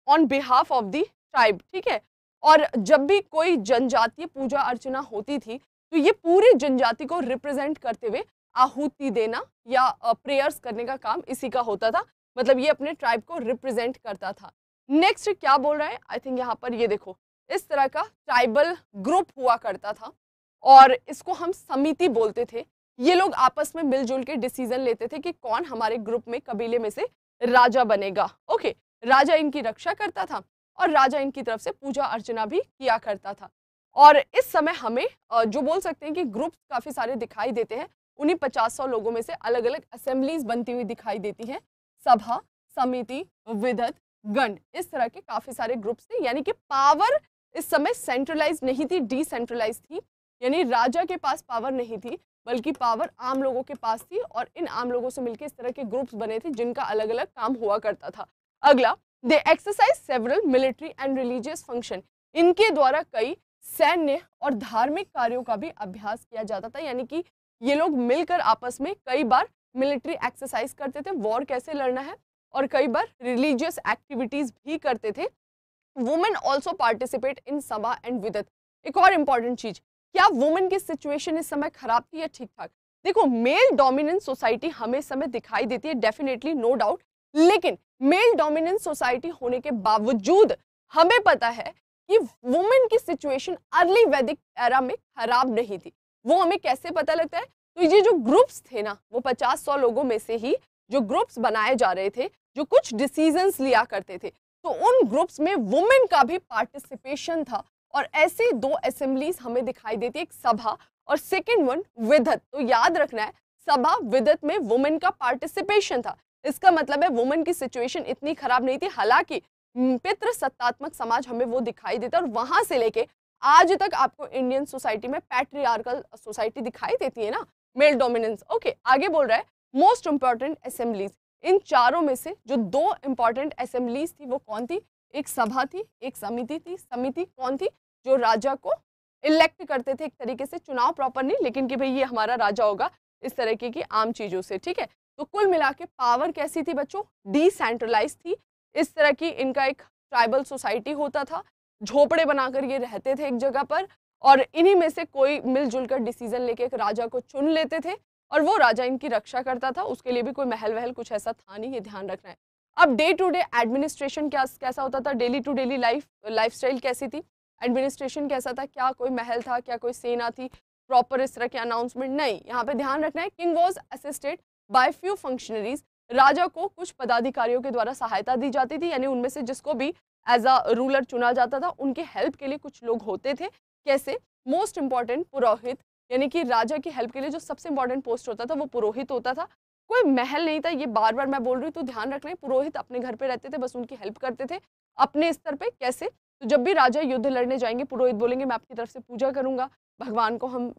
on behalf of the tribe, ठीक है। और जब भी कोई जनजातीय पूजा अर्चना होती थी तो ये पूरी जनजाति को रिप्रेजेंट करते हुए आहुति देना या प्रेयर्स करने का काम इसी का होता था। मतलब ये अपने ट्राइब को रिप्रेजेंट करता था। नेक्स्ट क्या बोल रहा है? आई थिंक यहाँ पर ये देखो, इस तरह का ट्राइबल ग्रुप हुआ करता था और इसको हम समिति बोलते थे। ये लोग आपस में मिलजुल के डिसीजन लेते थे कि कौन हमारे ग्रुप में, कबीले में से राजा बनेगा। ओके, राजा इनकी रक्षा करता था और राजा इनकी तरफ से पूजा अर्चना भी किया करता था। और इस समय हमें जो बोल सकते हैं कि ग्रुप्स काफी सारे दिखाई देते हैं। उन्हीं 50-100 लोगों में से अलग अलग असेंबलीज बनती हुई दिखाई देती हैं। सभा, समिति, विधत, गण, इस तरह के काफी सारे ग्रुप्स थे। यानी कि पावर इस समय सेंट्रलाइज नहीं थी, डिसेंट्रलाइज थी। यानी राजा के पास पावर नहीं थी, बल्कि पावर आम लोगों के पास थी, और इन आम लोगों से मिलकर इस तरह के ग्रुप्स बने थे जिनका अलग अलग काम हुआ करता था। अगला, they exercise several military and religious function. इनके द्वारा कई सैन्य और धार्मिक कार्यों का भी अभ्यास किया जाता था, यानी कि ये लोग मिलकर आपस में कई बार मिलिट्री एक्सरसाइज करते थे, वॉर कैसे लड़ना है, और कई बार रिलीजियस एक्टिविटीज भी करते थे। वुमेन ऑल्सो पार्टिसिपेट इन सभा एंड विदत। एक और इंपॉर्टेंट चीज, क्या वुमेन की सिचुएशन इस समय खराब थी या ठीक ठाक? देखो, मेल डोमिनेंस सोसाइटी हमें इस समय दिखाई देती है, डेफिनेटली, नो डाउट, लेकिन मेल डोमिनेंस सोसाइटी होने के बावजूद हमें पता है कि वुमेन की सिचुएशन अर्ली वैदिक एरा में खराब नहीं थी। वो हमें कैसे पता लगता है? तो ये जो ग्रुप्स थे ना, वो 50-100 लोगों में से ही जो ग्रुप्स बनाए जा रहे थे, जो कुछ डिसीजंस लिया करते थे, तो उन ग्रुप्स में वुमेन का भी पार्टिसिपेशन था। और ऐसे दो असेंबलीज हमें दिखाई देती है, एक सभा और सेकेंड वन विदत। तो याद रखना है, सभा विदत में वुमेन का पार्टिसिपेशन था। इसका मतलब है वुमेन की सिचुएशन इतनी खराब नहीं थी। हालांकि पितृ सत्तात्मक समाज हमें वो दिखाई देता है, और वहां से लेके आज तक आपको इंडियन सोसाइटी में पैट्रियार्कल सोसाइटी दिखाई देती है ना, मेल डोमिनेंस। ओके, आगे बोल रहा है मोस्ट इंपॉर्टेंट असेंबलीज। इन चारों में से जो दो इंपॉर्टेंट असेंबलीज थी वो कौन थी? एक सभा थी, एक समिति थी। समिति कौन थी? जो राजा को इलेक्ट करते थे, एक तरीके से चुनाव प्रॉपर नहीं, लेकिन कि भाई ये हमारा राजा होगा, इस तरीके की आम चीजों से, ठीक है। तो कुल मिला के पावर कैसी थी बच्चों? डिसेंट्रलाइज थी। इस तरह की इनका एक ट्राइबल सोसाइटी होता था, झोपड़े बनाकर ये रहते थे एक जगह पर, और इन्हीं में से कोई मिलजुल कर डिसीजन लेके एक राजा को चुन लेते थे, और वो राजा इनकी रक्षा करता था। उसके लिए भी कोई महल वहल कुछ ऐसा था नहीं, ये ध्यान रखना है। अब डे टू डे एडमिनिस्ट्रेशन कैसा होता था? डेली टू डेली लाइफस्टाइल कैसी थी? एडमिनिस्ट्रेशन कैसा था? क्या कोई महल था? क्या कोई सेना थी? प्रॉपर इस तरह के अनाउंसमेंट नहीं। यहाँ पे ध्यान रखना है, king was assisted by few functionaries. राजा को कुछ पदाधिकारियों के द्वारा सहायता दी जाती थी, यानी उनमें से जिसको भी एज अ रूलर चुना जाता था, उनके हेल्प के लिए कुछ लोग होते थे। कैसे? मोस्ट इंपॉर्टेंट पुरोहित, यानी कि राजा की हेल्प के लिए जो सबसे इंपॉर्टेंट पोस्ट होता था वो पुरोहित होता था। कोई महल नहीं था, ये बार बार मैं बोल रही हूँ, तो ध्यान रखना है। पुरोहित अपने घर पे रहते थे, बस उनकी हेल्प करते थे अपने स्तर पे। कैसे? तो जब भी राजा युद्ध लड़ने जाएंगे, पुरोहित बोलेंगे मैं आपकी तरफ से पूजा करूंगा, भगवान को हम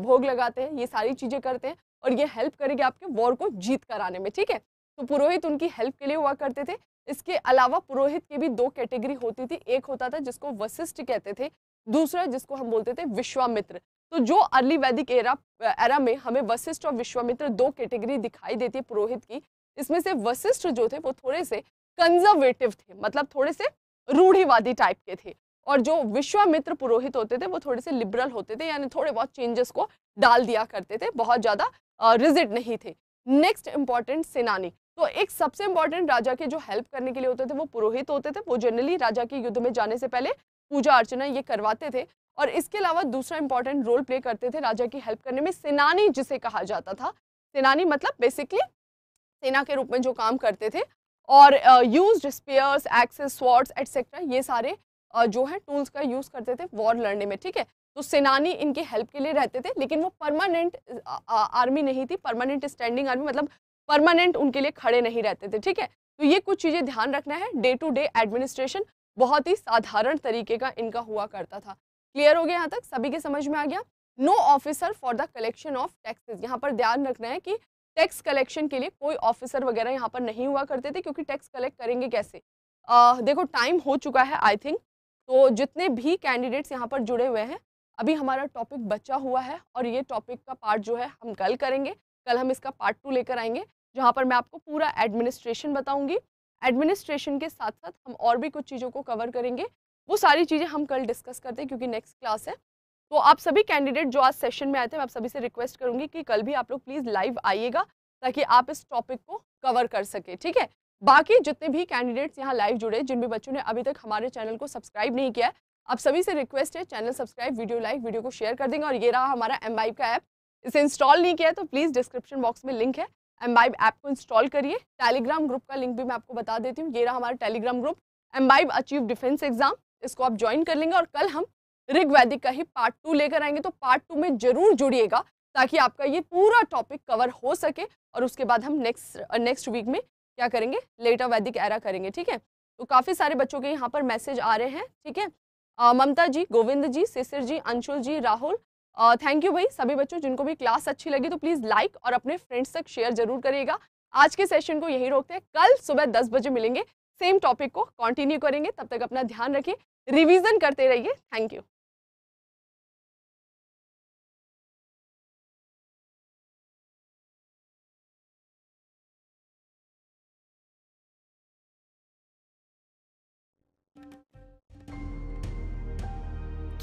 भोग लगाते हैं, ये सारी चीजें करते हैं, और ये हेल्प करेंगे आपके वॉर को जीत कर आने में, ठीक है। तो पुरोहित उनकी हेल्प के लिए हुआ करते थे। इसके अलावा पुरोहित की भी दो कैटेगरी होती थी। एक होता था जिसको वशिष्ठ कहते थे, दूसरा जिसको हम बोलते थे विश्वामित्र। तो जो अर्ली वैदिक एरा में हमें वशिष्ठ और विश्वामित्र दो कैटेगरी दिखाई देती है पुरोहित की। इसमें से वशिष्ठ जो थे वो थोड़े से कंजर्वेटिव थे, मतलब थोड़े से रूढ़िवादी टाइप के थे, और जो विश्वामित्र पुरोहित होते थे वो थोड़े से लिबरल होते थे, यानी थोड़े बहुत चेंजेस को डाल दिया करते थे, बहुत ज्यादा रिजिड नहीं थे। नेक्स्ट इंपॉर्टेंट, सेनानी। तो एक सबसे इंपॉर्टेंट राजा के जो हेल्प करने के लिए होते थे वो पुरोहित होते थे। वो जनरली राजा के युद्ध में जाने से पहले पूजा अर्चना ये करवाते थे। और इसके अलावा दूसरा इंपॉर्टेंट रोल प्ले करते थे राजा की हेल्प करने में सेनानी, जिसे कहा जाता था। सेनानी मतलब बेसिकली सेना के रूप में जो काम करते थे, और used spears, axes, swords etcetera, ये सारे जो है टूल्स का यूज करते थे वॉर लड़ने में, ठीक है। तो सेनानी इनके हेल्प के लिए रहते थे, लेकिन वो परमानेंट आर्मी नहीं थी, परमानेंट स्टैंडिंग आर्मी, मतलब परमानेंट उनके लिए खड़े नहीं रहते थे, ठीक है। तो ये कुछ चीजें ध्यान रखना है। डे टू डे एडमिनिस्ट्रेशन बहुत ही साधारण तरीके का इनका हुआ करता था। क्लियर हो गया? यहाँ तक सभी के समझ में आ गया? No officer for the collection of taxes. यहाँ पर ध्यान रखना है कि टैक्स कलेक्शन के लिए कोई ऑफिसर वगैरह यहाँ पर नहीं हुआ करते थे, क्योंकि टैक्स कलेक्ट करेंगे कैसे? देखो टाइम हो चुका है आई थिंक, तो जितने भी कैंडिडेट्स यहाँ पर जुड़े हुए हैं, अभी हमारा टॉपिक बचा हुआ है, और ये टॉपिक का पार्ट जो है हम कल करेंगे। कल हम इसका पार्ट 2 लेकर आएंगे, जहाँ पर मैं आपको पूरा एडमिनिस्ट्रेशन बताऊंगी। एडमिनिस्ट्रेशन के साथ साथ हम और भी कुछ चीज़ों को कवर करेंगे, वो सारी चीज़ें हम कल डिस्कस करते हैं, क्योंकि नेक्स्ट क्लास है। तो आप सभी कैंडिडेट जो आज सेशन में आए थे, मैं आप सभी से रिक्वेस्ट करूंगी कि कल भी आप लोग प्लीज़ लाइव आइएगा, ताकि आप इस टॉपिक को कवर कर सके, ठीक है। बाकी जितने भी कैंडिडेट्स यहाँ लाइव जुड़े, जिन भी बच्चों ने अभी तक हमारे चैनल को सब्सक्राइब नहीं किया है, आप सभी से रिक्वेस्ट है channel subscribe, video like, video को शेयर कर देंगे। और ये रहा हमारा एमवाइब का ऐप, इसे इंस्टॉल नहीं किया है तो प्लीज़ डिस्क्रिप्शन बॉक्स में लिंक है, एमवाइब ऐप को इंस्टॉल करिए। टेलीग्राम ग्रुप का लिंक भी मैं आपको बता देती हूँ, ये रहा हमारा Telegram group, Embibe achieve defence exam, इसको आप ज्वाइन कर लेंगे। और कल हम ऋग्वैदिक का ही पार्ट 2 लेकर आएंगे, तो पार्ट 2 में जरूर जुड़िएगा, ताकि आपका ये पूरा टॉपिक कवर हो सके। और उसके बाद हम नेक्स्ट वीक में क्या करेंगे? लेटर वैदिक एरा करेंगे, ठीक है। तो काफ़ी सारे बच्चों के यहाँ पर मैसेज आ रहे हैं, ठीक है। ममता जी, गोविंद जी, शिशिर जी, अंशुल जी, राहुल, थैंक यू भाई सभी बच्चों, जिनको भी क्लास अच्छी लगी तो प्लीज लाइक और अपने फ्रेंड्स तक शेयर जरूर करिएगा। आज के सेशन को यहीं रोकते हैं, कल सुबह 10 बजे मिलेंगे, सेम टॉपिक को कंटिन्यू करेंगे। तब तक अपना ध्यान रखिए, रिवीजन करते रहिए। Thank you.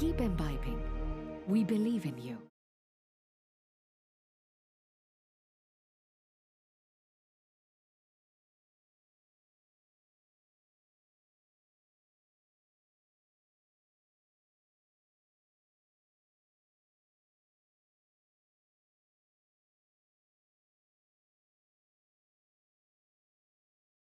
Keep imbibing. We believe in you.